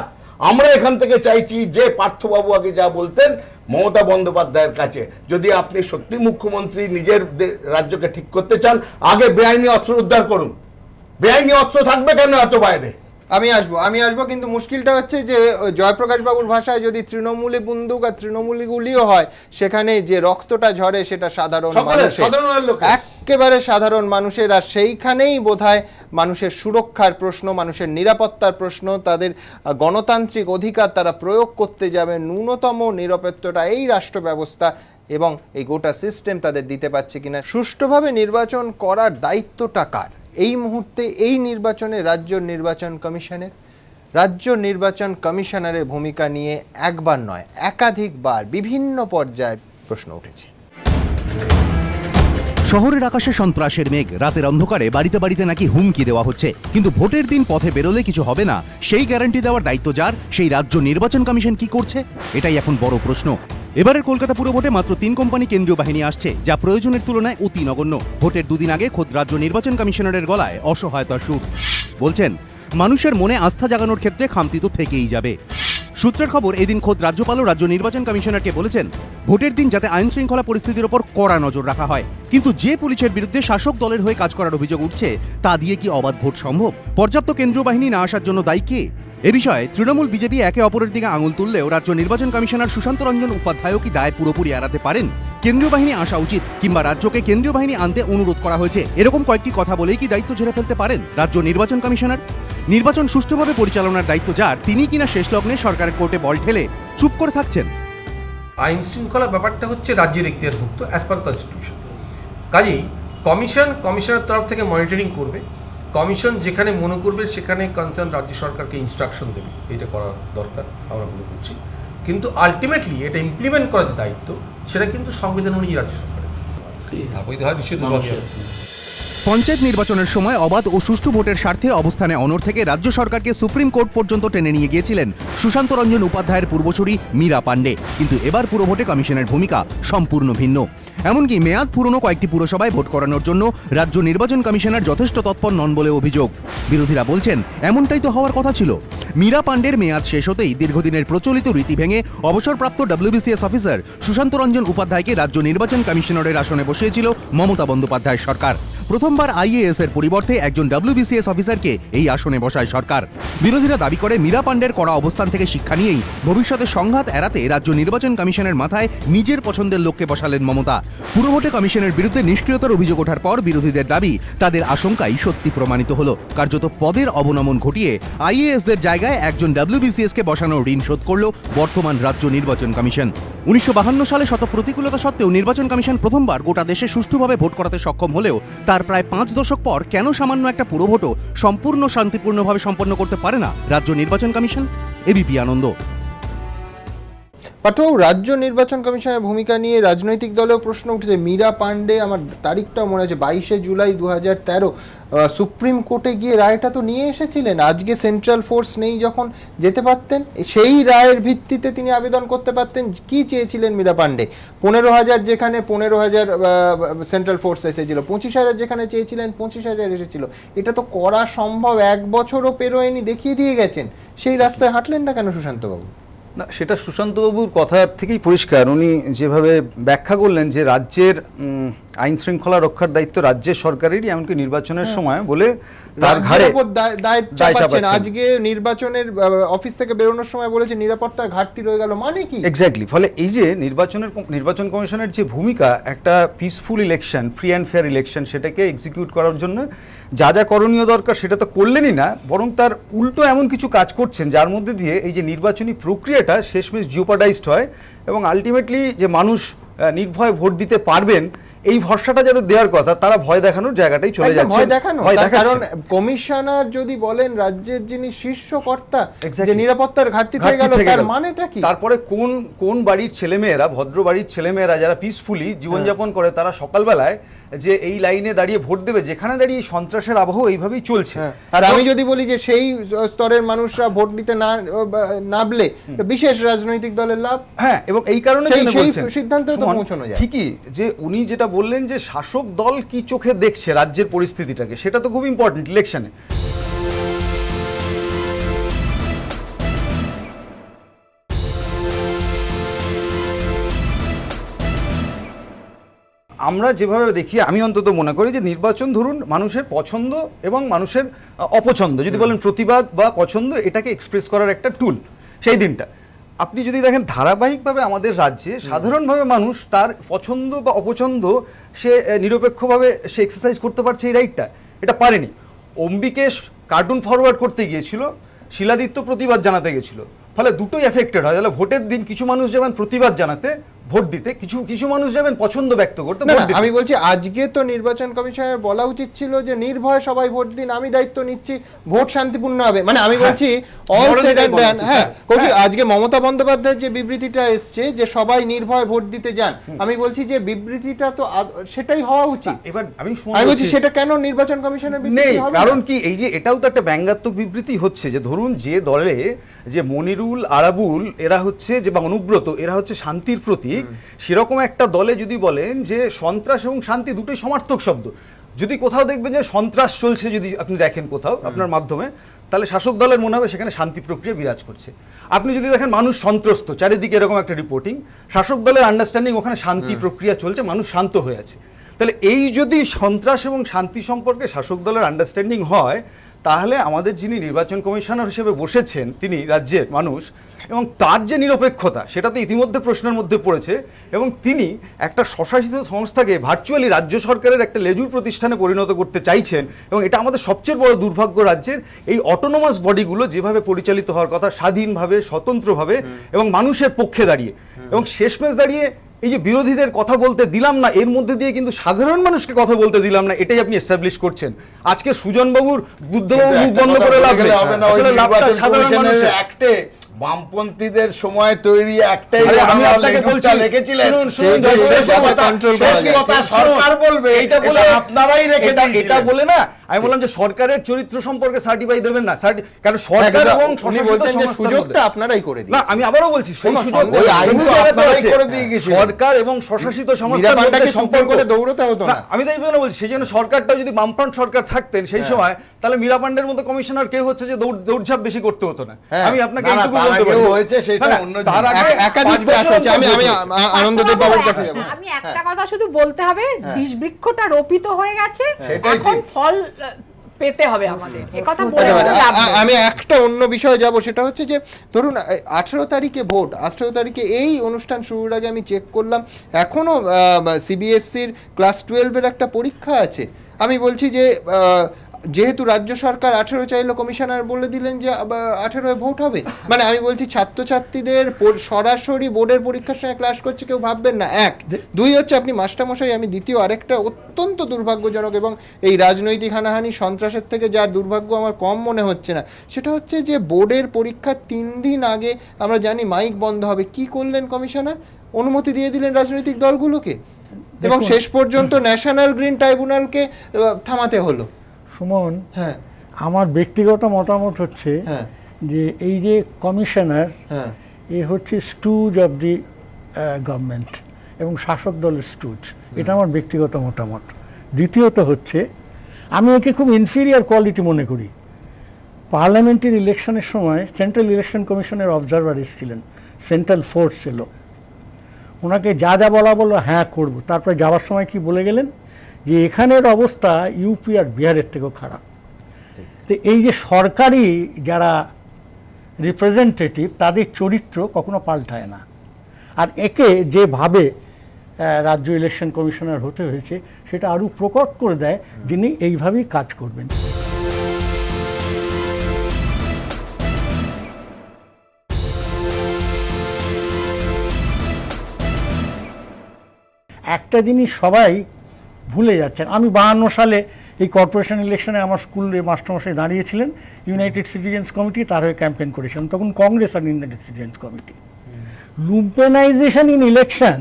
আমরা এখান থেকে চাইছি যে পার্থবাবু আগে যা বলতেন মমতা বন্দ্যোপাধ্যায়ের কাছে, যদি আপনি সত্যি মুখ্যমন্ত্রী নিজের রাজ্যকে ঠিক করতে চান, আগে বেআইনি অস্ত্র উদ্ধার করুন। বেআইনি অস্ত্র থাকবে কেন এত বাইরে? আমি আসবো, কিন্তু মুশকিলটা হচ্ছে যে জয়প্রকাশ বাবুর ভাষায় যদি তৃণমূলী বন্দুক আর তৃণমূলী গুলিও হয়, সেখানে যে রক্তটা ঝরে সেটা সাধারণ মানুষের, একেবারে সাধারণ মানুষের। আর সেইখানেই বোধহয় মানুষের সুরক্ষার প্রশ্ন, মানুষের নিরাপত্তার প্রশ্ন, তাদের গণতান্ত্রিক অধিকার তারা প্রয়োগ করতে যাবে, ন্যূনতম নিরপেক্ষতা এই রাষ্ট্র ব্যবস্থা এবং এই গোটা সিস্টেম তাদের দিতে পারছে কিনা। সুষ্ঠুভাবে নির্বাচন করার দায়িত্বটা কার এই মুহূর্তে? এই নির্বাচনে রাজ্য নির্বাচন কমিশনের, রাজ্য নির্বাচন কমিশনারের ভূমিকা নিয়ে একবার নয় একাধিকবার বিভিন্ন পর্যায়ে প্রশ্ন উঠেছে। শহরের আকাশে সন্ত্রাসের মেঘ, রাতের অন্ধকারে বাড়িতে বাড়িতে নাকি হুমকি দেওয়া হচ্ছে, কিন্তু ভোটের দিন পথে বেরোলে কিছু হবে না, সেই গ্যারান্টি দেওয়ার দায়িত্ব যার, সেই রাজ্য নির্বাচন কমিশন কি করছে? এটাই এখন বড় প্রশ্ন। এবারের কলকাতা পুর ভোটে মাত্র 3 কোম্পানি কেন্দ্রীয় বাহিনী আসছে, যা প্রয়োজনের তুলনায় অতি নগণ্য। ভোটের 2 দিন আগে খোদ রাজ্য নির্বাচন কমিশনারের গলায় অসহায়তার সুর। বলছেন মানুষের মনে আস্থা জাগানোর ক্ষেত্রে খামতি তো থেকেই যাবে। সূত্রের খবর, এদিন খোদ রাজ্যপাল ও রাজ্য নির্বাচন কমিশনারকে বলেছেন ভোটের দিন যাতে আইন শৃঙ্খলা পরিস্থিতির উপর কড়া নজর রাখা হয়, কিন্তু যে পুলিশের বিরুদ্ধে শাসক দলের হয়ে কাজ করার অভিযোগ উঠছে তা দিয়ে কি অবাধ ভোট সম্ভব? পর্যাপ্ত কেন্দ্রীয় বাহিনী না আসার জন্য দায়ী কে? এ বিষয়ে তৃণমূল বিজেপি একে অপরের দিকে আঙুল তুললেও রাজ্য নির্বাচন কমিশনার সুশান্ত রঞ্জন উপাধ্যায়ও কি দায় পুরোপুরি এড়াতে পারেন? কেন্দ্রীয় বাহিনী আসা উচিত, কিংবা রাজ্যকে কেন্দ্রীয় বাহিনী আনতে অনুরোধ করা হয়েছে, এরকম কয়েকটি কথা বলেই কি দায়িত্ব ঝেড়ে ফেলতে পারেন রাজ্য নির্বাচন কমিশনার? নির্বাচন সুষ্ঠুভাবে পরিচালনার দায়িত্ব যার, তিনি কিনা শেষ লগ্নে সরকারের কোর্টে বল ঠেলে চুপ করে থাকছেন? আইন শৃঙ্খলা ব্যাপারটা হচ্ছে রাজ্যের এখতিয়ারভুক্ত অ্যাজ পার কনস্টিটিউশন। কাজেই কমিশনের তরফ থেকে মনিটরিং করবে, কমিশন যেখানে মনে করবে সেখানে কনসার্ন রাজ্য সরকারকে ইনস্ট্রাকশন দেবে, এটা করা দরকার আমরা মনে করছি। কিন্তু আলটিমেটলি এটা ইমপ্লিমেন্ট করার যে দায়িত্ব সেটা কিন্তু সংবিধান অনুযায়ী রাজ্য সরকারের। তারপরে হয় বিশ্ববিদ্যালয়। পঞ্চায়েত নির্বাচনের সময় অবাধ ও সুষ্ঠু ভোটের স্বার্থে অবস্থানে অনড় থেকে রাজ্য সরকারকে সুপ্রিম কোর্ট পর্যন্ত টেনে নিয়ে গিয়েছিলেন সুশান্ত রঞ্জন উপাধ্যায়ের পূর্বসূরি মীরা পাণ্ডে, কিন্তু এবার পুরভোটে কমিশনের ভূমিকা সম্পূর্ণ ভিন্ন। এমনকি মেয়াদ পুরনো কয়েকটি পুরসভায় ভোট করানোর জন্য রাজ্য নির্বাচন কমিশনার যথেষ্ট তৎপর নন বলে অভিযোগ। বিরোধীরা বলছেন এমনটাই তো হওয়ার কথা ছিল। মীরা পাণ্ডের মেয়াদ শেষ হতেই দীর্ঘদিনের প্রচলিত রীতি ভেঙে অবসরপ্রাপ্ত WBCS অফিসার সুশান্ত রঞ্জন উপাধ্যায়কে রাজ্য নির্বাচন কমিশনারের আসনে বসিয়েছিল মমতা বন্দ্যোপাধ্যায়ের সরকার। প্রথমবার আইএএস এর পরিবর্তে একজন WBCS অফিসারকে এই আসনে বসায় সরকার। বিরোধীরা দাবি করে মীরা পাণ্ডের কড়া অবস্থান থেকে শিক্ষা নিয়েই ভবিষ্যতে সংঘাত এড়াতে রাজ্য নির্বাচন কমিশনের মাথায় নিজের পছন্দের লোককে বসালেন মমতা। পুরভোটে কমিশনের বিরুদ্ধে নিষ্ক্রিয়তার অভিযোগ ওঠার পর বিরোধীদের দাবি তাদের আশঙ্কাই সত্যি প্রমাণিত হলো। কার্যত পদের অবনমন ঘটিয়ে আইএএসদের জায়গায় একজন WBCS কে বসানোর ঋণ শোধ করল বর্তমান রাজ্য নির্বাচন কমিশন। 1952 সালে শত প্রতিকূলতা সত্ত্বেও নির্বাচন কমিশন প্রথমবার গোটা দেশে সুষ্ঠুভাবে ভোট করাতে সক্ষম হলেও তার প্রায় 5 দশক পর কেন সামান্য একটা পুরভোটও সম্পূর্ণ শান্তিপূর্ণভাবে সম্পন্ন করতে পারে না রাজ্য নির্বাচন কমিশন? এবিপি আনন্দ। পাঠক, রাজ্য নির্বাচন কমিশনের ভূমিকা নিয়ে রাজনৈতিক দলেও প্রশ্ন উঠেছে। মীরা পাণ্ডে, আমার তারিখটাও মনে আছে, 22শে জুলাই 2013 সুপ্রিম কোর্টে গিয়ে রায়টা তো নিয়ে এসেছিলেন। আজকে সেন্ট্রাল ফোর্স নেই যখন যেতে পারতেন, সেই রায়ের ভিত্তিতে তিনি আবেদন করতে পারতেন। কি চেয়েছিলেন মীরা পাণ্ডে? 15,000 যেখানে 15,000 সেন্ট্রাল ফোর্স এসেছিল, 25,000 যেখানে চেয়েছিলেন 25,000 এসেছিল। এটা তো করা সম্ভব, 1 বছরও পেরোয়নি, দেখিয়ে দিয়ে গেছেন। সেই রাস্তায় হাঁটলেন না কেন সুশান্তবাবু? না, সেটা সুশান্তবাবুর কথা থেকেই পরিষ্কার। উনি যেভাবে ব্যাখ্যা করলেন যে রাজ্যের আইন শৃঙ্খলা রক্ষার দায়িত্ব রাজ্যের সরকারেরই, এমনকি নির্বাচনের সময় বলে তার ঘাড়ে দায়িত্ব চাপাচ্ছেন। আজকে নির্বাচনের অফিস থেকে বেরোনোর সময় বলেছে নিরাপত্তার ঘাটতি রয়ে গেল, মানে কি? এক্স্যাক্টলি। ফলে এই যে নির্বাচন কমিশনের যে ভূমিকা, একটা peaceful election, free and fair election, সেটাকে এক্সিকিউট করার জন্য যা যা করণীয় দরকার সেটা তো করলেনই না, বরং তার উল্টো এমন কিছু কাজ করছেন যার মধ্যে দিয়ে এই যে নির্বাচনী প্রক্রিয়াটা শেষমেশ জিওপার্ডাইজড হয় এবং আলটিমেটলি যে মানুষ নির্ভয়ে ভোট দিতে পারবেন এই ভরসাটা যাদের দেওয়ার কথা, তারা ভয় দেখানোর জায়গাটাই চলে যাচ্ছে। ভয় দেখানো, কারণ কমিশনার যদি বলেন রাজ্যের যিনি শীর্ষ কর্তা যে নিরাপত্তার ঘাটতি থেকে গেল, তার মানেটা কি? তারপরে কোন বাড়ির ছেলেমেয়েরা, ভদ্র বাড়ির ছেলেমেয়েরা যারা পিসফুলি জীবনযাপন করে, তারা সকালবেলায় যে এই লাইনে দাঁড়িয়ে ভোট দেবে, যেখানে দাঁড়িয়ে সন্ত্রাসের আবহ এইভাবেই চলছে। আর আমি যদি বলি যে সেই স্তরের মানুষরা ভোট দিতে না নামলে বিশেষ রাজনৈতিক দলের লাভ। হ্যাঁ, এবং এই কারণে সেই সিদ্ধান্তে তো পৌঁছানো যায়। ঠিকই যে উনি যেটা বললেন যে শাসক দল কি চোখে দেখছে রাজ্যের পরিস্থিতিটাকে, সেটা তো খুব ইম্পর্টেন্ট ইলেকশনে। আমরা যেভাবে দেখি, আমি অন্তত মনে করি যে নির্বাচন ধরুন মানুষের পছন্দ এবং মানুষের অপছন্দ, যদি বলেন প্রতিবাদ বা পছন্দ, এটাকে এক্সপ্রেস করার একটা টুল সেই দিনটা। আপনি যদি দেখেন ধারাবাহিকভাবে আমাদের রাজ্যে সাধারণভাবে মানুষ তার পছন্দ বা অপছন্দ সে নিরপেক্ষভাবে সে এক্সারসাইজ করতে পারছে, এই রাইটটা এটা পারেনি। অম্বিকেশ কার্টুন ফরওয়ার্ড করতে গিয়েছিল, শিলাদিত্য প্রতিবাদ জানাতে গেছিল, ফলে দুটোই এফেক্টেড হয়। তাহলে ভোটের দিন কিছু মানুষ যাবেন প্রতিবাদ জানাতে ভোট দিতে, কিছু মানুষ যাবেন পছন্দ ব্যক্ত করতে। আমি বলছি আজকে তো নির্বাচন কমিশনের বলা উচিত ছিল যে নির্ভয় সবাই ভোট দিন, আমি দায়িত্ব নিচ্ছি, ভোট শান্তিপূর্ণ হবে। মানে আমি বলছি অল সেড এন্ড ডান। হ্যাঁ কৌশিক, আজকে মমতা বন্দ্যোপাধ্যায়ের যে বিবৃতিটা এসছে যে সবাই নির্ভয় ভোট দিতে যান, আমি বলছি যে বিবৃতিটা তো সেটাই হওয়া উচিত। এবার আমি বলছি সেটা কেন নির্বাচন কমিশনের বিবৃতি হবে? কারণ কি, এই যে এটাও তো একটা ব্যঙ্গাত্মক বিবৃতি হচ্ছে যে ধরুন যে দলে যে মনিরুল, আরাবুল এরা হচ্ছে যে বা অনুব্রত এরা হচ্ছে শান্তির প্রতীক, সেরকম একটা দলে যদি বলেন যে সন্ত্রাস এবং শান্তি দুটোই সমার্থক শব্দ, যদি কোথাও দেখবেন যে সন্ত্রাস চলছে, যদি আপনি দেখেন কোথাও আপনার মাধ্যমে, তাহলে শাসক দলের মনে হবে সেখানে শান্তি প্রক্রিয়া বিরাজ করছে। আপনি যদি দেখেন মানুষ সন্ত্রস্ত, চারিদিকে এরকম একটা রিপোর্টিং, শাসক দলের আন্ডারস্ট্যান্ডিং ওখানে শান্তি প্রক্রিয়া চলছে, মানুষ শান্ত হয়ে আছে। তাহলে এই যদি সন্ত্রাস এবং শান্তি সম্পর্কে শাসক দলের আন্ডারস্ট্যান্ডিং হয়, তাহলে আমাদের যিনি নির্বাচন কমিশনার হিসেবে বসেছেন তিনি রাজ্যের মানুষ, এবং তার যে নিরপেক্ষতা সেটা তো ইতিমধ্যে প্রশ্নের মধ্যে পড়েছে, এবং তিনি একটা স্বশাসিত সংস্থাকে ভার্চুয়ালি রাজ্য সরকারের একটা লেজুর প্রতিষ্ঠানে পরিণত করতে চাইছেন। এবং এটা আমাদের সবচেয়ে বড় দুর্ভাগ্য, রাজ্যের এই অটোনোমাস বডিগুলো যেভাবে পরিচালিত হওয়ার কথা স্বাধীনভাবে, স্বতন্ত্রভাবে এবং মানুষের পক্ষে দাঁড়িয়ে, এবং শেষমেশ দাঁড়িয়ে এই যে বিরোধীদের কথা বলতে দিলাম না, এর মধ্যে দিয়ে কিন্তু সাধারণ মানুষকে কথা বলতে দিলাম না, এটাই আপনি এস্টাবলিশ করছেন। আজকে সুজনবাবুর, বুদ্ধবাবুর মুখ বন্ধ করে লাভ নেই। সাধারণ মানুষের অ্যাক্টে বামপন্থীদের সময় তৈরি একটাই আমি আপনাকে বলছি লিখেছিলেন, সরকার বলবে এটা বলে আপনারাই রেখে দিয়েছেন, এটা বলে না আমি বললাম যে সরকারের চরিত্র সম্পর্কে সার্টিফাই দেবেন না, কারণ সরকার এবং সুযোগটা আপনারাই করে দিন। না আমি আবারও বলছি সরকার এবং স্বশাসিত সংস্থার সম্পর্ক দৌড়তে হতো না। আমি তাই বলছি সেই জন্য সরকারটা যদি বামফ্রন্ট সরকার থাকতেন সেই সময়, তাহলে মীরা পান্ডের মতো কমিশনার কে হচ্ছে যে দৌড়ঝাঁপ বেশি করতে হতো না। আমি আপনাকে এইটুকু বলতে পারি হয়েছে সেটা অন্য একাধিক প্রয়াস হচ্ছে। আমি আনন্দদেব বাবুর কাছে যাব। আমি একটা কথা শুধু বলতে হবে, বীজ বৃক্ষটা রোপিত হয়ে গেছে, এখন ফল পেতে হবে আমাদের, এই কথা বলে। আমি একটা অন্য বিষয়ে যাব, সেটা হচ্ছে যে ধরুন 18 তারিখে ভোট, 18 তারিখে এই অনুষ্ঠান শুরুর আগে আমি চেক করলাম এখনো সিবিএসসির ক্লাস 12-এর একটা পরীক্ষা আছে। আমি বলছি যে যেহেতু রাজ্য সরকার 18 চাইলো, কমিশনার বলে দিলেন যে 18 ভোট হবে, মানে আমি বলছি ছাত্রছাত্রীদের সরাসরি বোর্ডের পরীক্ষার সঙ্গে ক্লাস করছে, কেউ ভাববেন না। 1 2 হচ্ছে আপনি মাস্টারমশাই। আমি দ্বিতীয় আরেকটা অত্যন্ত দুর্ভাগ্যজনক এবং এই রাজনৈতিক হানাহানি সন্ত্রাসের থেকে যার দুর্ভাগ্য আমার কম মনে হচ্ছে না, সেটা হচ্ছে যে বোর্ডের পরীক্ষার 3 দিন আগে আমরা জানি মাইক বন্ধ হবে। কি করলেন কমিশনার? অনুমতি দিয়ে দিলেন রাজনৈতিক দলগুলোকে এবং শেষ পর্যন্ত ন্যাশনাল গ্রিন ট্রাইব্যুনালকে থামাতে হলো। সুমন, হ্যাঁ, আমার ব্যক্তিগত মতামত হচ্ছে যে এই যে কমিশনার, এ হচ্ছে স্টুজ অফ দি গভর্নমেন্ট এবং শাসক দলের স্টুজ, এটা আমার ব্যক্তিগত মতামত। দ্বিতীয়ত হচ্ছে আমি একে খুব ইনফিরিয়ার কোয়ালিটি মনে করি। পার্লামেন্টারি ইলেকশনের সময় সেন্ট্রাল ইলেকশন কমিশনের অবজারভার এসেছিলেন, সেন্ট্রাল ফোর্স এলো, ওনাকে যা যা বলা বললো হ্যাঁ করবো, তারপরে যাওয়ার সময় কি বলে গেলেন যে এখানের অবস্থা ইউপি আর বিহারের থেকেও খারাপ। তো এই যে সরকারি যারা রিপ্রেজেন্টেটিভ, তাদের চরিত্র কখনো পাল্টায় না। আর একে যেভাবে রাজ্য ইলেকশন কমিশনার হতে হয়েছে সেটা আরও প্রকট করে দেয় যিনি এইভাবেই কাজ করবেন। একটা জিনিস সবাই ভুলে যাচ্ছেন, আমি 52 সালে এই কর্পোরেশন ইলেকশনে আমার স্কুলে মাস্টারমশাই দাঁড়িয়েছিলেন, ইউনাইটেড সিটিজেন্স কমিটি, তার হয়ে ক্যাম্পেইন করেছিলাম, তখন কংগ্রেস আর united citizens committee. Lumpenisation in election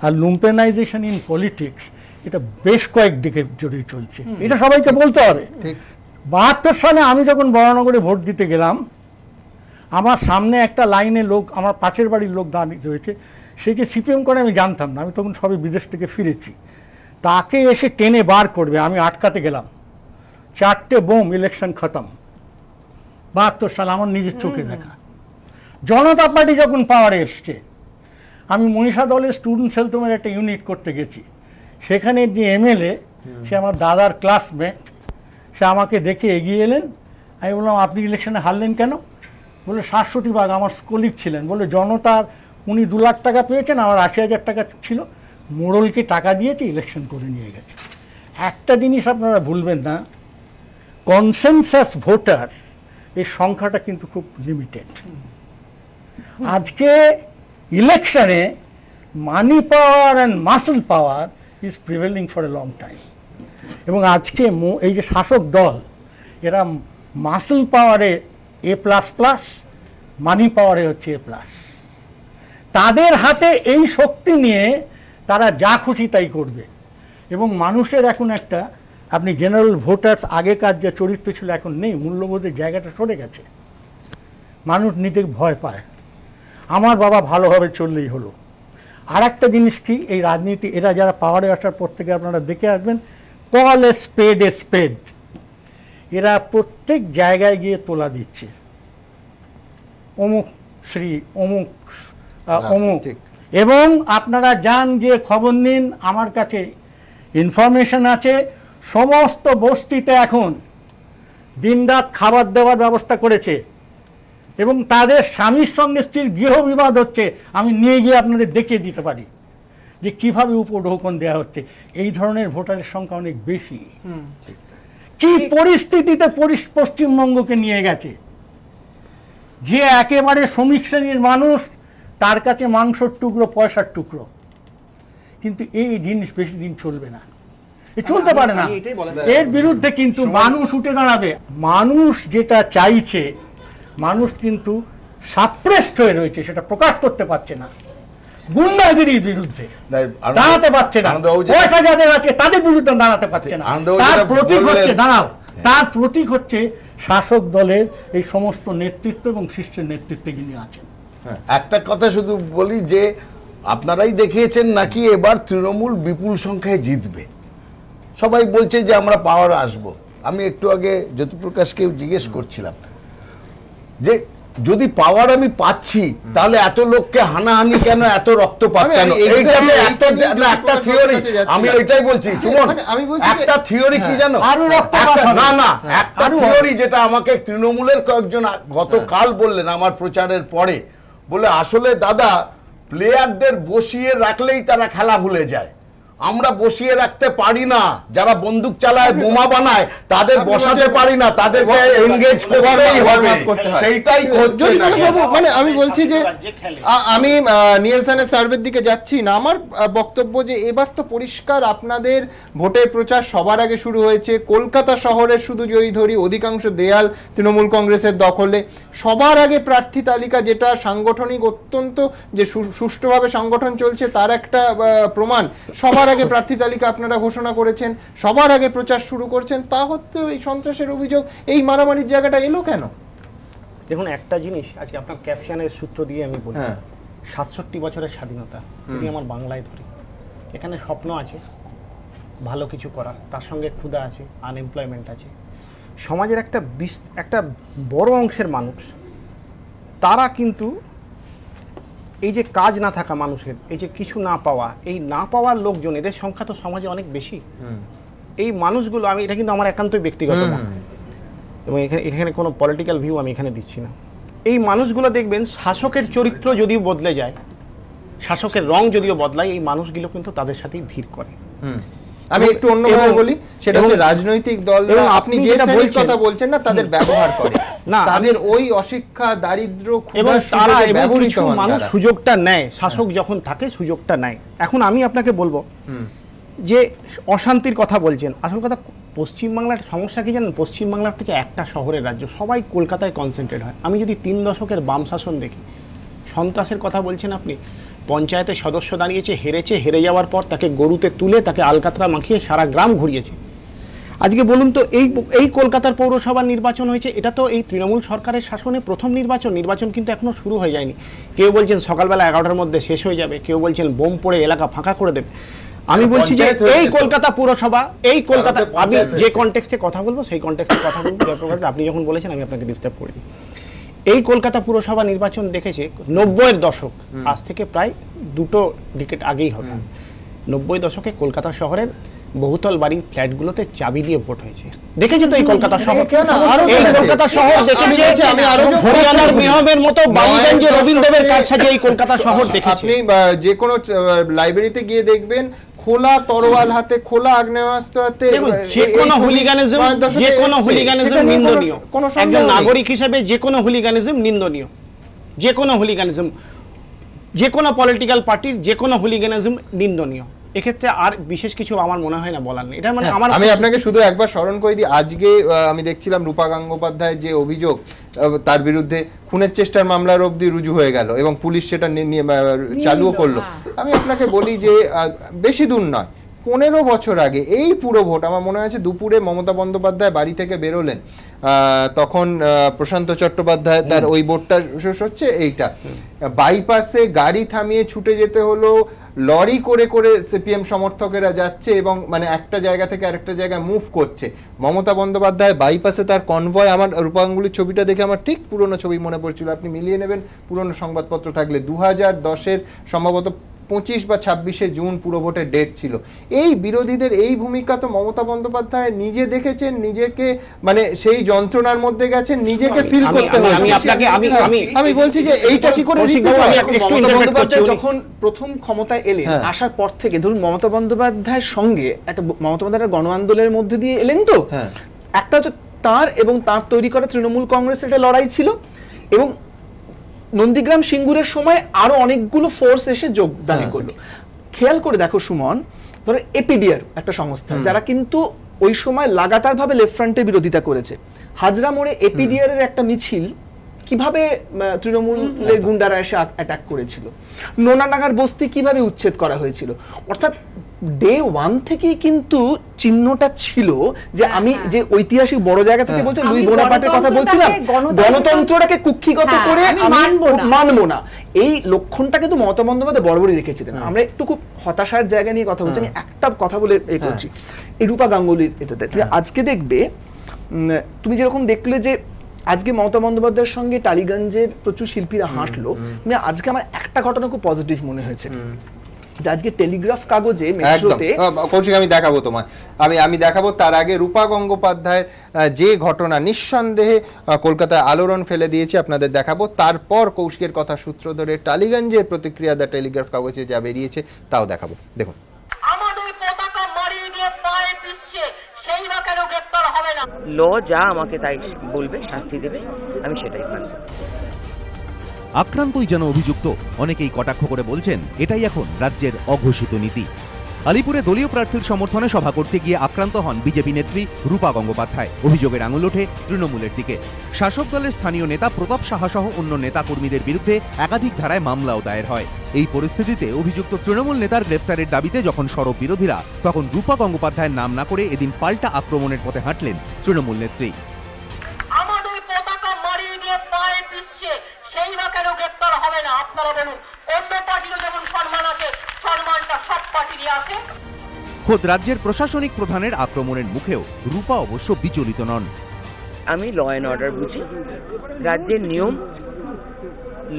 আর লুম্পেনাইজেশন ইন পলিটিক্স এটা বেশ কয়েক দিকে জড়িয়ে চলছে, এটা সবাইকে বলতে হবে। 72 সালে আমি যখন বরানগরে ভোট দিতে গেলাম, আমার সামনে একটা লাইনে লোক, আমার পাশের বাড়ির লোক দাঁড়িয়ে রয়েছে, সে যে সিপিএম করে আমি জানতাম না, আমি তখন সবই বিদেশ থেকে ফিরেছি, তাকে এসে টেনে বার করবে, আমি আটকাতে গেলাম, 4টে বোম, ইলেকশন খতম। 72 সাল আমার নিজের চোখে দেখা। জনতা পার্টি যখন পাওয়ারে এসছে, আমি মনীষা দলের স্টুডেন্ট সেলতমের একটা ইউনিট করতে গেছি, সেখানে যে এমএলএ, সে আমার দাদার ক্লাসমেট, সে আমাকে দেখে এগিয়ে এলেন। আমি বললাম আপনি ইলেকশনে হারলেন কেন? বলে শাশ্বতী বাগ আমার কলিগ ছিলেন, বলে জনতার উনি 2 লাখ টাকা পেয়েছেন, আমার 80,000 টাকা ছিল, মোড়লকে টাকা দিয়েছে, ইলেকশন করে নিয়ে গেছে। একটা জিনিস আপনারা ভুলবেন না, কনসেনসাস ভোটার এর সংখ্যাটা কিন্তু খুব লিমিটেড। আজকে ইলেকশনে money power and muscle power is prevailing for a long time. এবং আজকে এই যে শাসক দল, এরা মাসল পাওয়ারে A++, মানি পাওয়ারে হচ্ছে A+। তাদের হাতে এই শক্তি নিয়ে তারা যা খুশি তাই করবে। এবং মানুষের এখন একটা, আপনি জেনারেল ভোটার্স আগেকার যে চরিত্র ছিল এখন নেই, মূল্যবোধের জায়গাটা সরে গেছে, মানুষ নিতে ভয় পায়, আমার বাবা ভালোভাবে চললেই হলো। আর একটা জিনিস কি, এই রাজনীতি, এরা যারা পাওয়ারে আসার পর থেকে আপনারা দেখে আসবেন, কল এ স্পেড এ স্পেড, এরা প্রত্যেক জায়গায় গিয়ে তোলা দিচ্ছে, অমুক শ্রী অমুক অমুক। এবং আপনারা যান গিয়ে খবর নিন, আমার কাছে ইনফরমেশন আছে, সমস্ত বস্তিতে এখন দিনরাত খাবার দেওয়ার ব্যবস্থা করেছে এবং তাদের স্বামীর সঙ্গে স্ত্রীর গৃহ বিবাদ হচ্ছে, আমি নিয়ে গিয়ে আপনাদের দেখিয়ে দিতে পারি যে কীভাবে উপঢৌকন দেওয়া হচ্ছে। এই ধরনের ভোটারের সংখ্যা অনেক বেশি। কি পরিস্থিতিতে পশ্চিমবঙ্গকে নিয়ে গেছে, যে একেবারে শ্রমিক শ্রেণীর মানুষ, তার কাছে মাংসর টুকরো পয়সার টুকরো। কিন্তু এই জিনিস বেশি দিন চলবে না, চলতে পারে না। এর বিরুদ্ধে কিন্তু মানুষ উঠে দাঁড়াবে। মানুষ যেটা চাইছে, মানুষ কিন্তু সাপ্রেসড হয়ে রয়েছে, সেটা প্রকাশ করতে পারছে না। গুন্ডাগিরির বিরুদ্ধে দাঁড়াতে পারছে না, পয়সা যাদের আছে তাদের বিরুদ্ধে দাঁড়াতে পারছে না। তার প্রতীক হচ্ছে, দাঁড়াও, তার প্রতীক হচ্ছে শাসক দলের এই সমস্ত নেতৃত্ব এবং শীর্ষের নেতৃত্বে যিনি আছেন। একটা কথা শুধু বলি যে আপনারাই দেখিয়েছেন নাকি এবার তৃণমূল বিপুল সংখ্যায় জিতবে, সবাই বলছে যে আমরা পাওয়ার আসবো। আমি একটু আগে জ্যোতিপ্রকাশকে জিজ্ঞেস করছিলাম যে যদি পাওয়ার আমি পাচ্ছি তাহলে এত লোককে হানাহানি কেন, এত রক্তপাত কেন? একটা থিওরি, আমি ওইটাই বলছি সুমন, একটা থিওরি কি জানো, না না একটা থিওরি যেটা আমাকে তৃণমূলের কয়েকজন গতকাল বললেন আমার প্রচারের পরে, বলে আসলে দাদা প্লেয়ারদের বসিয়ে রাখলেই তারা খেলা ভুলে যায়, আমরা বসিয়ে রাখতে পারি না, যারা বন্দুক চালায় বোমা বানায় তাদের বসাতে পারি না, তাদেরকে এনগেজ করতেই হবে, সেইটাই হচ্ছে না। মানে আমি বলছি যে আমি নিয়েলসনের সার্ভের দিকে যাচ্ছি না, আমার বক্তব্য যে এবার তো পরিষ্কার আপনাদের ভোটের প্রচার সবার আগে শুরু হয়েছে, কলকাতা শহরের শুধু যদি ধরি অধিকাংশ দেয়াল তৃণমূল কংগ্রেসের দখলে, সবার আগে প্রার্থী তালিকা যেটা সাংগঠনিক অত্যন্ত যে সুষ্ঠুভাবে সংগঠন চলছে তার একটা প্রমাণ, সবার আগে প্রার্থী তালিকা আপনারা ঘোষণা করেছেন, সবার আগে প্রচার শুরু করছেন, তা হচ্ছে এই সন্ত্রাসের অভিযোগ, এই মারামারির জায়গাটা এলো কেন? দেখুন একটা জিনিস আজকে আপনার ক্যাপশনের সূত্র দিয়ে আমি বলি, 67 বছরের স্বাধীনতা যদি আমার বাংলায় ধরি, এখানে স্বপ্ন আছে ভালো কিছু করার, তার সঙ্গে ক্ষুধা আছে, আনএমপ্লয়মেন্ট আছে, সমাজের একটা বড় অংশের মানুষ তারা কিন্তু এই যে কাজ না থাকা মানুষের, এই যে কিছু না পাওয়া, এই না পাওয়ার লোকজন, এদের সংখ্যা তো সমাজে অনেক বেশি। এই মানুষগুলো, আমি এটা কিন্তু আমার একান্তই ব্যক্তিগত মত এবং এখানে কোনো পলিটিক্যাল ভিউ আমি এখানে দিচ্ছি না, এই মানুষগুলো দেখবেন শাসকের চরিত্র যদিও বদলে যায়, শাসকের রং যদিও বদলায়, এই মানুষগুলো কিন্তু তাদের সাথেই ভিড় করে। আমি একটু অন্যভাবে বলি, সেটা হচ্ছে রাজনৈতিক দল আপনি যে শ্রেণীর কথা বলছেন না তাদের ব্যবহার করে না, তাদের ওই অশিক্ষা দারিদ্র এবং তারা কিছু মানুষ সুযোগটা নেয়, শাসক যখন থাকে সুযোগটা নেয়। এখন আমি আপনাকে বলবো যে অশান্তির কথা বলছেন, আসল কথা পশ্চিমবাংলার সমস্যা কি জানেন, পশ্চিমবাংলার থেকে একটা শহরের রাজ্য, সবাই কলকাতায় কনসেন্ট্রেট হয়। আমি যদি 3 দশকের বাম শাসন দেখি, সন্ত্রাসের কথা বলছেন আপনি, পঞ্চায়েতের সদস্য দাঁড়িয়েছে, হেরে যাওয়ার পর তাকে গরুতে তুলে তাকে আলকাতরা মাখিয়ে সারা গ্রাম ঘুরিয়েছে। আজকে বলুন তো এই কলকাতার পৌরসভার নির্বাচন হয়েছে, এটা তো এই তৃণমূল সরকারের শাসনে প্রথম নির্বাচন কিন্তু এখনো শুরু হয়ে যায়নি। কেউ বলছেন সকালবেলা 11টার মধ্যে শেষ হয়ে যাবে, কেউ বলছেন বোম পড়ে এলাকা ফাঁকা করে দেবে। আমি বলছি যে এই কলকাতা পুরসভা, এই কলকাতা, আমি যে কনটেক্সটে কথা বলবো সেই কনটেক্সটে কথা বলবো, আপনি যখন বলেছেন আমি আপনাকে ডিস্টার্ব করিনি। এই কলকাতা পুরসভা নির্বাচন দেখেছে 90-এর দশক, আজ থেকে প্রায় 2 ডিকেড আগেই হবে, 90 দশকে কলকাতা শহরের বহুতল বাড়ির ফ্ল্যাটগুলোতে চাবি দিয়ে ভোট হয়েছে। দেখেছেন তো এই কলকাতা শহর, এই কলকাতা শহর দেখেছে, আমি হরিয়ানার মেহমের মতো বালিগঞ্জে রবীন্দ্রদেবের কারসাজি এই কলকাতা শহর দেখেছি। আপনি যে কোনো লাইব্রেরিতে গিয়ে দেখবেন খোলা তরোয়াল হাতে, খোলা আগ্নেয়াস্ত্র হাতে, যে কোনো হুলিগানিজম নিন্দনীয়, একজন নাগরিক হিসেবে যে কোনো হুলিগানিজম নিন্দনীয়, যে কোনো হুলিগানিজম, যে কোনো পলিটিক্যাল পার্টির যে কোনো হুলিগানিজম নিন্দনীয়। এক্ষেত্রে আর বিশেষ কিছু আমার মনে হয় না বলার নেই। এটা মানে আমি আপনাকে শুধু একবার স্মরণ করে দিই, আজকে আমি দেখছিলাম রূপা গঙ্গোপাধ্যায়ের যে অভিযোগ, তার বিরুদ্ধে খুনের চেষ্টার মামলার অবধি রুজু হয়ে গেল এবং পুলিশ সেটা চালুও করলো। আমি আপনাকে বলি যে বেশি দূর নয়, 15 বছর আগে এই পুরো ভোট, আমার মনে আছে দুপুরে মমতা বন্দ্যোপাধ্যায় বাড়ি থেকে বেরোলেন, তখন প্রশান্ত চট্টোপাধ্যায় তার ওই ভোটটা শেষ হচ্ছে, এইটা বাইপাসে গাড়ি থামিয়ে ছুটে যেতে হলো, লরি করে করে সিপিএম সমর্থকেরা যাচ্ছে এবং মানে একটা জায়গা থেকে আরেকটা জায়গায় মুভ করছে। মমতা বন্দ্যোপাধ্যায় বাইপাসে তার কনভয়, আমার রূপাঙ্গুলির ছবিটা দেখে আমার ঠিক পুরনো ছবি মনে পড়ছিল, আপনি মিলিয়ে নেবেন পুরনো সংবাদপত্র থাকলে, 2010-এর সম্ভবত 25 বা 26শে জুন পুরো ভোটের ডেট ছিল। এই বিরোধীদের এই ভূমিকা তো মমতা বন্দ্যোপাধ্যায় নিজে দেখেছেন, নিজেকে মানে সেই যন্ত্রণার মধ্যে গেছেন, নিজেকে ফিল করতে হয়েছে। আমি বলছি যে এইটা কি করে মমতা বন্দ্যোপাধ্যায় যখন প্রথম ক্ষমতায় এলেন, আসার পর থেকে ধরুন মমতা বন্দ্যোপাধ্যায়ের সঙ্গে একটা মমতা বন্দ্যোপাধ্যায় গণ আন্দোলনের মধ্যে দিয়ে এলেন, তো একটা হচ্ছে তার এবং তার তৈরি করা তৃণমূল কংগ্রেসের একটা লড়াই ছিল, এবং নন্দীগ্রাম সিঙ্গুরের সময় আরো অনেকগুলো ফোর্স এসে যোগদান করলো। খেয়াল করে দেখো সুমন, ধরো এপিডিআর একটা সংস্থা যারা কিন্তু ওই সময় লাগাতার ভাবে লেফট ফ্রন্টের বিরোধিতা করেছে, হাজরা মোড়ে এপিডিআর এর একটা মিছিল কিভাবে তৃণমূলের গুন্ডারা এসে অ্যাটাক করেছিল, নোনাডাঙ্গার বস্তি কিভাবে উচ্ছেদ করা হয়েছিল। অর্থাৎ ডে 1 থেকেই কিন্তু চিহ্নটা ছিল যে আমি যে ঐতিহাসিক বড় জায়গা থেকে বলছি, লুই বোনাপার্টের কথা বলছিলাম, গণতন্ত্রটাকে কুক্ষিগত করে আমি মানবো না, এই লক্ষণটা কিন্তু মমতা বন্দ্যোপাধ্যায় বরাবরই রেখেছিলেন। আমরা একটু খুব হতাশার জায়গা নিয়ে কথা বলছি, আমি একটা কথা বলে এ করছি, এই রূপা গাঙ্গুলির এটাতে আজকে দেখবে, তুমি যেরকম দেখলে যে আজকে মমতা বন্দ্যোপাধ্যায়ের সঙ্গে টালিগঞ্জের প্রচুর শিল্পীরা হাঁটলো, আজকে আমার একটা ঘটনা খুব পজিটিভ মনে হয়েছে, যে আজকে টেলিগ্রাফ কাগজে মেট্রোতে কৌশিক আমি দেখাবো তোমায়, আমি দেখাবো, তার আগে রূপা গঙ্গোপাধ্যায়ের যে ঘটনা নিঃসন্দেহে কলকাতায় আলোড়ন ফেলে দিয়েছে আপনাদের দেখাবো, তারপর কৌশিকের কথা সূত্র ধরে টালিগঞ্জের প্রতিক্রিয়া দ্য টেলিগ্রাফ কাগজে যা বেরিয়েছে তাও দেখাবো। দেখুন, ল যা আমাকে তাই বলবে, শাস্তি দেবে, আমি সেটাই মানব। আক্রান্তই যেন অভিযুক্ত, অনেকেই কটাক্ষ করে বলছেন এটাই এখন রাজ্যের অঘোষিত নীতি। আলিপুরে দলীয় প্রার্থীর সমর্থনে সভা করতে গিয়ে আক্রান্ত হন বিজেপি নেত্রী রূপা গঙ্গোপাধ্যায়। অভিযোগের আঙুল ওঠে তৃণমূলের দিকে। শাসক দলের স্থানীয় নেতা প্রতাপ সাহা সহ অন্য নেতা কর্মীদের বিরুদ্ধে একাধিক ধারায় মামলাও দায়ের হয়। এই পরিস্থিতিতে অভিযুক্ত তৃণমূল নেতার গ্রেফতারের দাবিতে যখন সরব বিরোধীরা, তখন রূপা গঙ্গোপাধ্যায়ের নাম না করে এদিন পাল্টা আক্রমণের পথে হাঁটলেন তৃণমূল নেত্রী। আমাদের পতাকা মারিয়ে দিয়ে পায়ে পিছছে, সেই না কেন গ্রেফতার হবে না? আপনারা বলুন, অন্য পার্টিরও যেমন সম্মান আছে, সম্মানটা সব পার্টিরই আছে। খোদ রাজ্যের প্রশাসনিক প্রধানের আক্রমণের মুখেও রূপা অবশ্য বিচলিত নন। আমি ল অ্যান্ড অর্ডার বুঝি, রাজ্যের নিয়ম,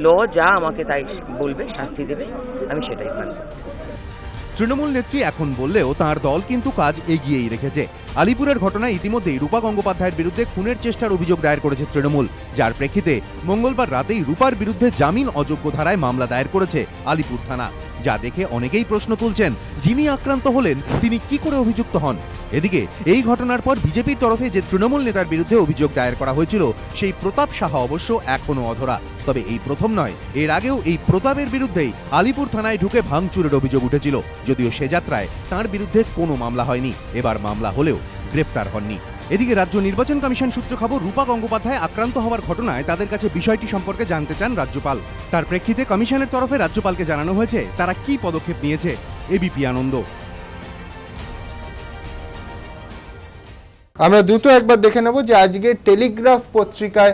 ল যা আমাকে তাই বলবে, শাস্তি দেবে, আমি সেটাই মানব। তৃণমূল নেত্রী এখন বললেও তাঁর দল কিন্তু কাজ এগিয়েই রেখেছে। আলিপুরের ঘটনায় ইতিমধ্যেই রূপা গঙ্গোপাধ্যায়ের বিরুদ্ধে খুনের চেষ্টার অভিযোগ দায়ের করেছে তৃণমূল, যার প্রেক্ষিতে মঙ্গলবার রাতেই রূপার বিরুদ্ধে জামিন অযোগ্য ধারায় মামলা দায়ের করেছে আলিপুর থানা। যা দেখে অনেকেই প্রশ্ন তুলছেন, যিনি আক্রান্ত হলেন তিনি কি করে অভিযুক্ত হন? এদিকে এই ঘটনার পর বিজেপির তরফে যে তৃণমূল নেতার বিরুদ্ধে অভিযোগ দায়ের করা হয়েছিল, সেই প্রতাপ সাহা অবশ্য এখনো অধরা। তবে এই প্রথম নয়, এর আগেও এই প্রতাপের বিরুদ্ধেই আলিপুর থানায় ঢুকে ভাঙচুরের অভিযোগ উঠেছিল, যদিও সে যাত্রায় তাঁর বিরুদ্ধে কোনো মামলা হয়নি। এবার মামলা হলেও গ্রেফতার হননি। এদিকে রাজ্য নির্বাচন কমিশন সূত্রে খবর, রূপা গঙ্গোপাধ্যায় আক্রান্ত হওয়ার ঘটনায় তাদের কাছে বিষয়টি সম্পর্কে জানতে চান রাজ্যপাল। তার প্রেক্ষিতে কমিশনের তরফে রাজ্যপালকে জানানো হয়েছে তারা কি পদক্ষেপ নিয়েছে। এবিপি আনন্দ। আমরা দ্রুত একবার দেখে নেব যে আজকে টেলিগ্রাফ পত্রিকায়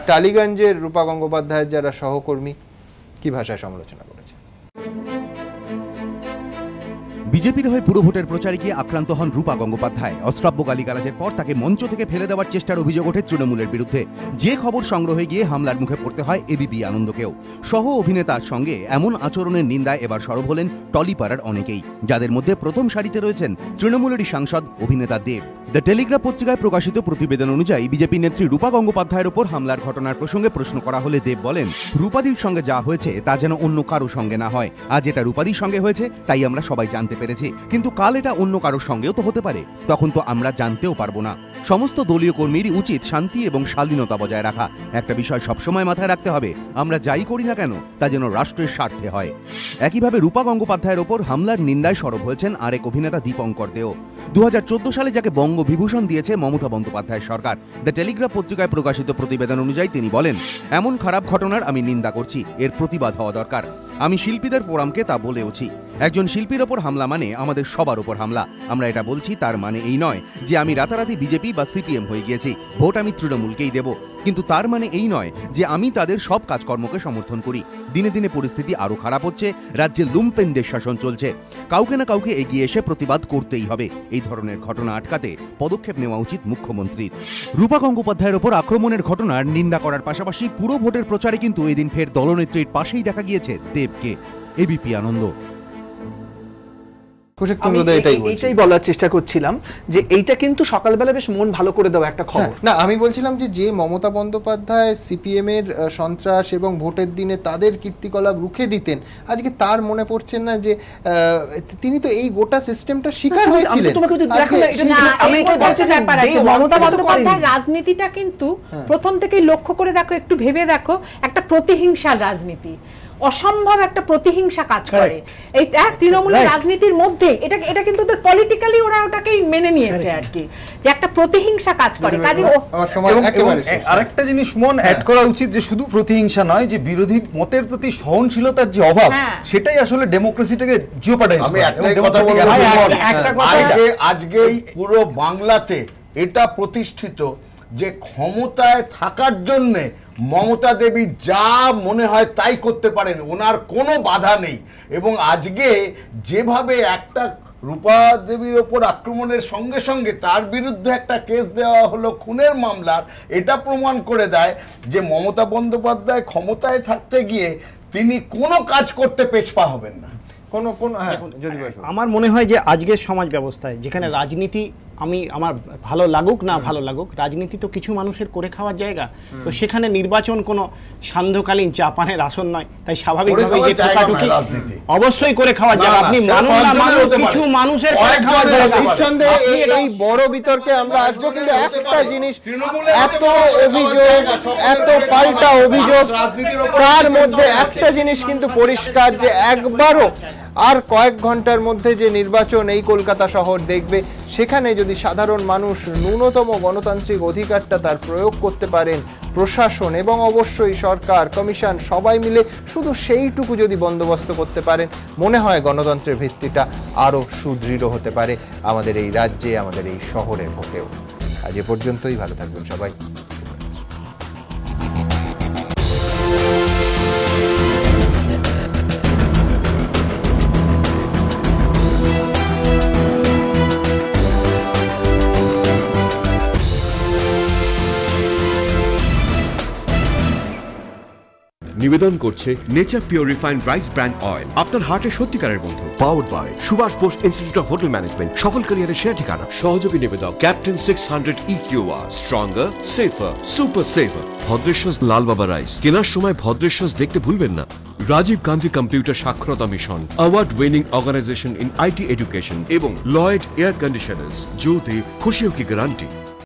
টালিগঞ্জের রূপা গঙ্গোপাধ্যায়ের যারা সহকর্মী কি ভাষায় সমালোচনা করেছে। বিজেপির হয়ে পুরো ভোটের প্রচারে গিয়ে আক্রান্ত হন রূপা গঙ্গোপাধ্যায়। অশ্রাব্য গালিগালাজের পর তাকে মঞ্চ থেকে ফেলে দেওয়ার চেষ্টার অভিযোগ ওঠে তৃণমূলের বিরুদ্ধে। যে খবর সংগ্রহে গিয়ে হামলার মুখে পড়তে হয় এবিপি আনন্দকেও। সহ অভিনেতার সঙ্গে এমন আচরণের নিন্দায় এবার সরব হলেন টলিপাড়ার অনেকেই, যাদের মধ্যে প্রথম সারিতে রয়েছেন তৃণমূলেরই সাংসদ অভিনেতা দেব। দ্য টেলিগ্রাফ পত্রিকায় প্রকাশিত প্রতিবেদন অনুযায়ী বিজেপি নেত্রী রূপা গঙ্গোপাধ্যায়ের ওপর হামলার ঘটনার প্রসঙ্গে প্রশ্ন করা হলে দেব বলেন, রূপাদির সঙ্গে যা হয়েছে তা যেন অন্য কারো সঙ্গে না হয়। আজ এটা রূপাদির সঙ্গে হয়েছে তাই আমরা সবাই জানতে পেরেছি, কিন্তু কাল এটা অন্য কারোর সঙ্গেও তো হতে পারে, তখন তো আমরা জানতেও পারবো না। সমস্ত দলীয় কর্মীরই উচিত শান্তি এবং শালীনতা বজায় রাখা। একটা বিষয় সবসময় মাথায় রাখতে হবে, আমরা যাই করি না কেন তা যেন রাষ্ট্রের স্বার্থে হয়। একইভাবে রূপা গঙ্গোপাধ্যায়ের ওপর হামলার নিন্দায় সরব হয়েছেন আরেক অভিনেতা দীপঙ্কর দেও। 2014 সালে যাকে বঙ্গবিভূষণ দিয়েছে মমতা বন্দ্যোপাধ্যায় সরকার। দ্য টেলিগ্রাফ পত্রিকায় প্রকাশিত প্রতিবেদন অনুযায়ী তিনি বলেন, এমন খারাপ ঘটনার আমি নিন্দা করছি, এর প্রতিবাদ হওয়া দরকার। আমি শিল্পীদের ফোরামকে তা বলেওছি। একজন শিল্পীর ওপর হামলা মানে আমাদের সবার ওপর হামলা। আমরা এটা বলছি তার মানে এই নয় যে আমি রাতারাতি বিজেপি বা সিপিএম হয়ে গিয়েছি, ভোট আমি তৃণমূলকেই দেব, কিন্তু তার মানে এই নয় যে আমি তাদের সব কাজকর্মকে সমর্থন করি। দিনে দিনে পরিস্থিতি আরো খারাপ হচ্ছে, রাজ্যে লুম্পেনদের শাসন চলছে, কাউকে না কাউকে এগিয়ে এসে প্রতিবাদ করতেই হবে। এই ধরনের ঘটনা আটকাতে পদক্ষেপ নেওয়া উচিত মুখ্যমন্ত্রীর। রূপা গঙ্গোপাধ্যায়ের ওপর আক্রমণের ঘটনার নিন্দা করার পাশাপাশি পুরো ভোটের প্রচারে কিন্তু এদিন ফের দলনেত্রীর পাশেই দেখা গিয়েছে দেবকে। এবিপি আনন্দ। এইটাই বলার চেষ্টা করছিলাম যে এইটা কিন্তু সকালবেলা বেশ মন ভালো করে দেওয়া একটা খবর না। আমি বলছিলাম যে মমতা বন্দ্যোপাধ্যায় সিপিএম এর সন্ত্রাস এবং ভোটের দিনে তাদের কীর্তিকলাপ রুখে দিতেন, আজকে তার মনে পড়ছেন না যে তিনি তো এই গোটা সিস্টেমটা শিকার হয়েছিলেন। মমতা বন্দ্যোপাধ্যায়ের রাজনীতিটা কিন্তু প্রথম থেকেই লক্ষ্য করে দেখো, একটু ভেবে দেখো, একটা প্রতিহিংসার রাজনীতি। অসম্ভব একটা প্রতিহিংসা কাজ করে এই তৃণমূলের রাজনীতির মধ্যে। এটা কিন্তু ওদের পলিটিক্যালি ওরা ওটাকেই মেনে নিয়েছে আর কি, যে একটা প্রতিহিংসা কাজ করে। কাজে আরেকটা জিনিস সুমন অ্যাড করা উচিত যে শুধু প্রতিহিংসা নয়, যে বিরোধী মতের প্রতি সহনশীলতার যে অভাব, সেটাই আসলে ডেমোক্রেসিটাকে জিওপার্ডাইজ করে। আজকে পুরো বাংলাতে এটা প্রতিষ্ঠিত যে ক্ষমতায় থাকার জন্য মমতা দেবী যা মনে হয় তাই করতে পারেন, ওনার কোনো বাধা নেই। এবং আজকে যেভাবে একটা রূপা দেবীর ওপর আক্রমণের সঙ্গে সঙ্গে তার বিরুদ্ধে একটা কেস দেওয়া হলো খুনের মামলার, এটা প্রমাণ করে দেয় যে মমতা বন্দ্যোপাধ্যায় ক্ষমতায় থাকতে গিয়ে তিনি কোনো কাজ করতে পেছপা হবেন না। আমার মনে হয় যে আজকের সমাজ ব্যবস্থায় যেখানে রাজনীতি আমার ভালো লাগুক না ভালো লাগুক, রাজনীতি তো কিছু মানুষের করে খাওয়ার জায়গা, তো সেখানে নির্বাচন কোনো সান্ধ্যকালীন চাপানের আসন নয়। তাই স্বাভাবিকভাবে যে ঠোকাঠুকি অবশ্যই করে খাওয়ার জায়গা। আপনি মানুষ না মানুষ, কিছু মানুষের করে খাওয়ার জায়গা। নিঃসন্দেহে এই বড় বিতর্কে আমরা আসবো, কিন্তু একটা জিনিস, এত অভিযোগ, এত পাল্টা অভিযোগ, তার মধ্যে একটা জিনিস কিন্তু পরিষ্কার যে একবারও আর কয়েক ঘন্টার মধ্যে যে নির্বাচন এই কলকাতা শহর দেখবে, সেখানে যদি সাধারণ মানুষ ন্যূনতম গণতান্ত্রিক অধিকারটা তার প্রয়োগ করতে পারেন, প্রশাসন এবং অবশ্যই সরকার, কমিশন সবাই মিলে শুধু সেইটুকু যদি বন্দোবস্ত করতে পারেন, মনে হয় গণতন্ত্রের ভিত্তিটা আরও সুদৃঢ় হতে পারে আমাদের এই রাজ্যে, আমাদের এই শহরের ভোটেও। আজ এ পর্যন্তই, ভালো থাকবেন সবাই। নিবেদন করছে nature pure refined rice bran oil, আপনার হার্টের সত্যিকারের বন্ধু। Powered by Subhas Bose institute of hotel management, সফল ক্যারিয়ারের সেরা ঠিকানা। সহযোগী নিবেদক captain 600 EQR, stronger, safer, super safer. Bhadreswar Lal Baba rice কেনার সময় ভদ্রেশ্বর দেখতে ভুলবেন না। রাজীব গান্ধী কম্পিউটার সাক্ষরতা mission, award winning organisation in IT education এবং লয়েড এয়ার কন্ডিশনার্স, जो दे खुशियों की गारंटी।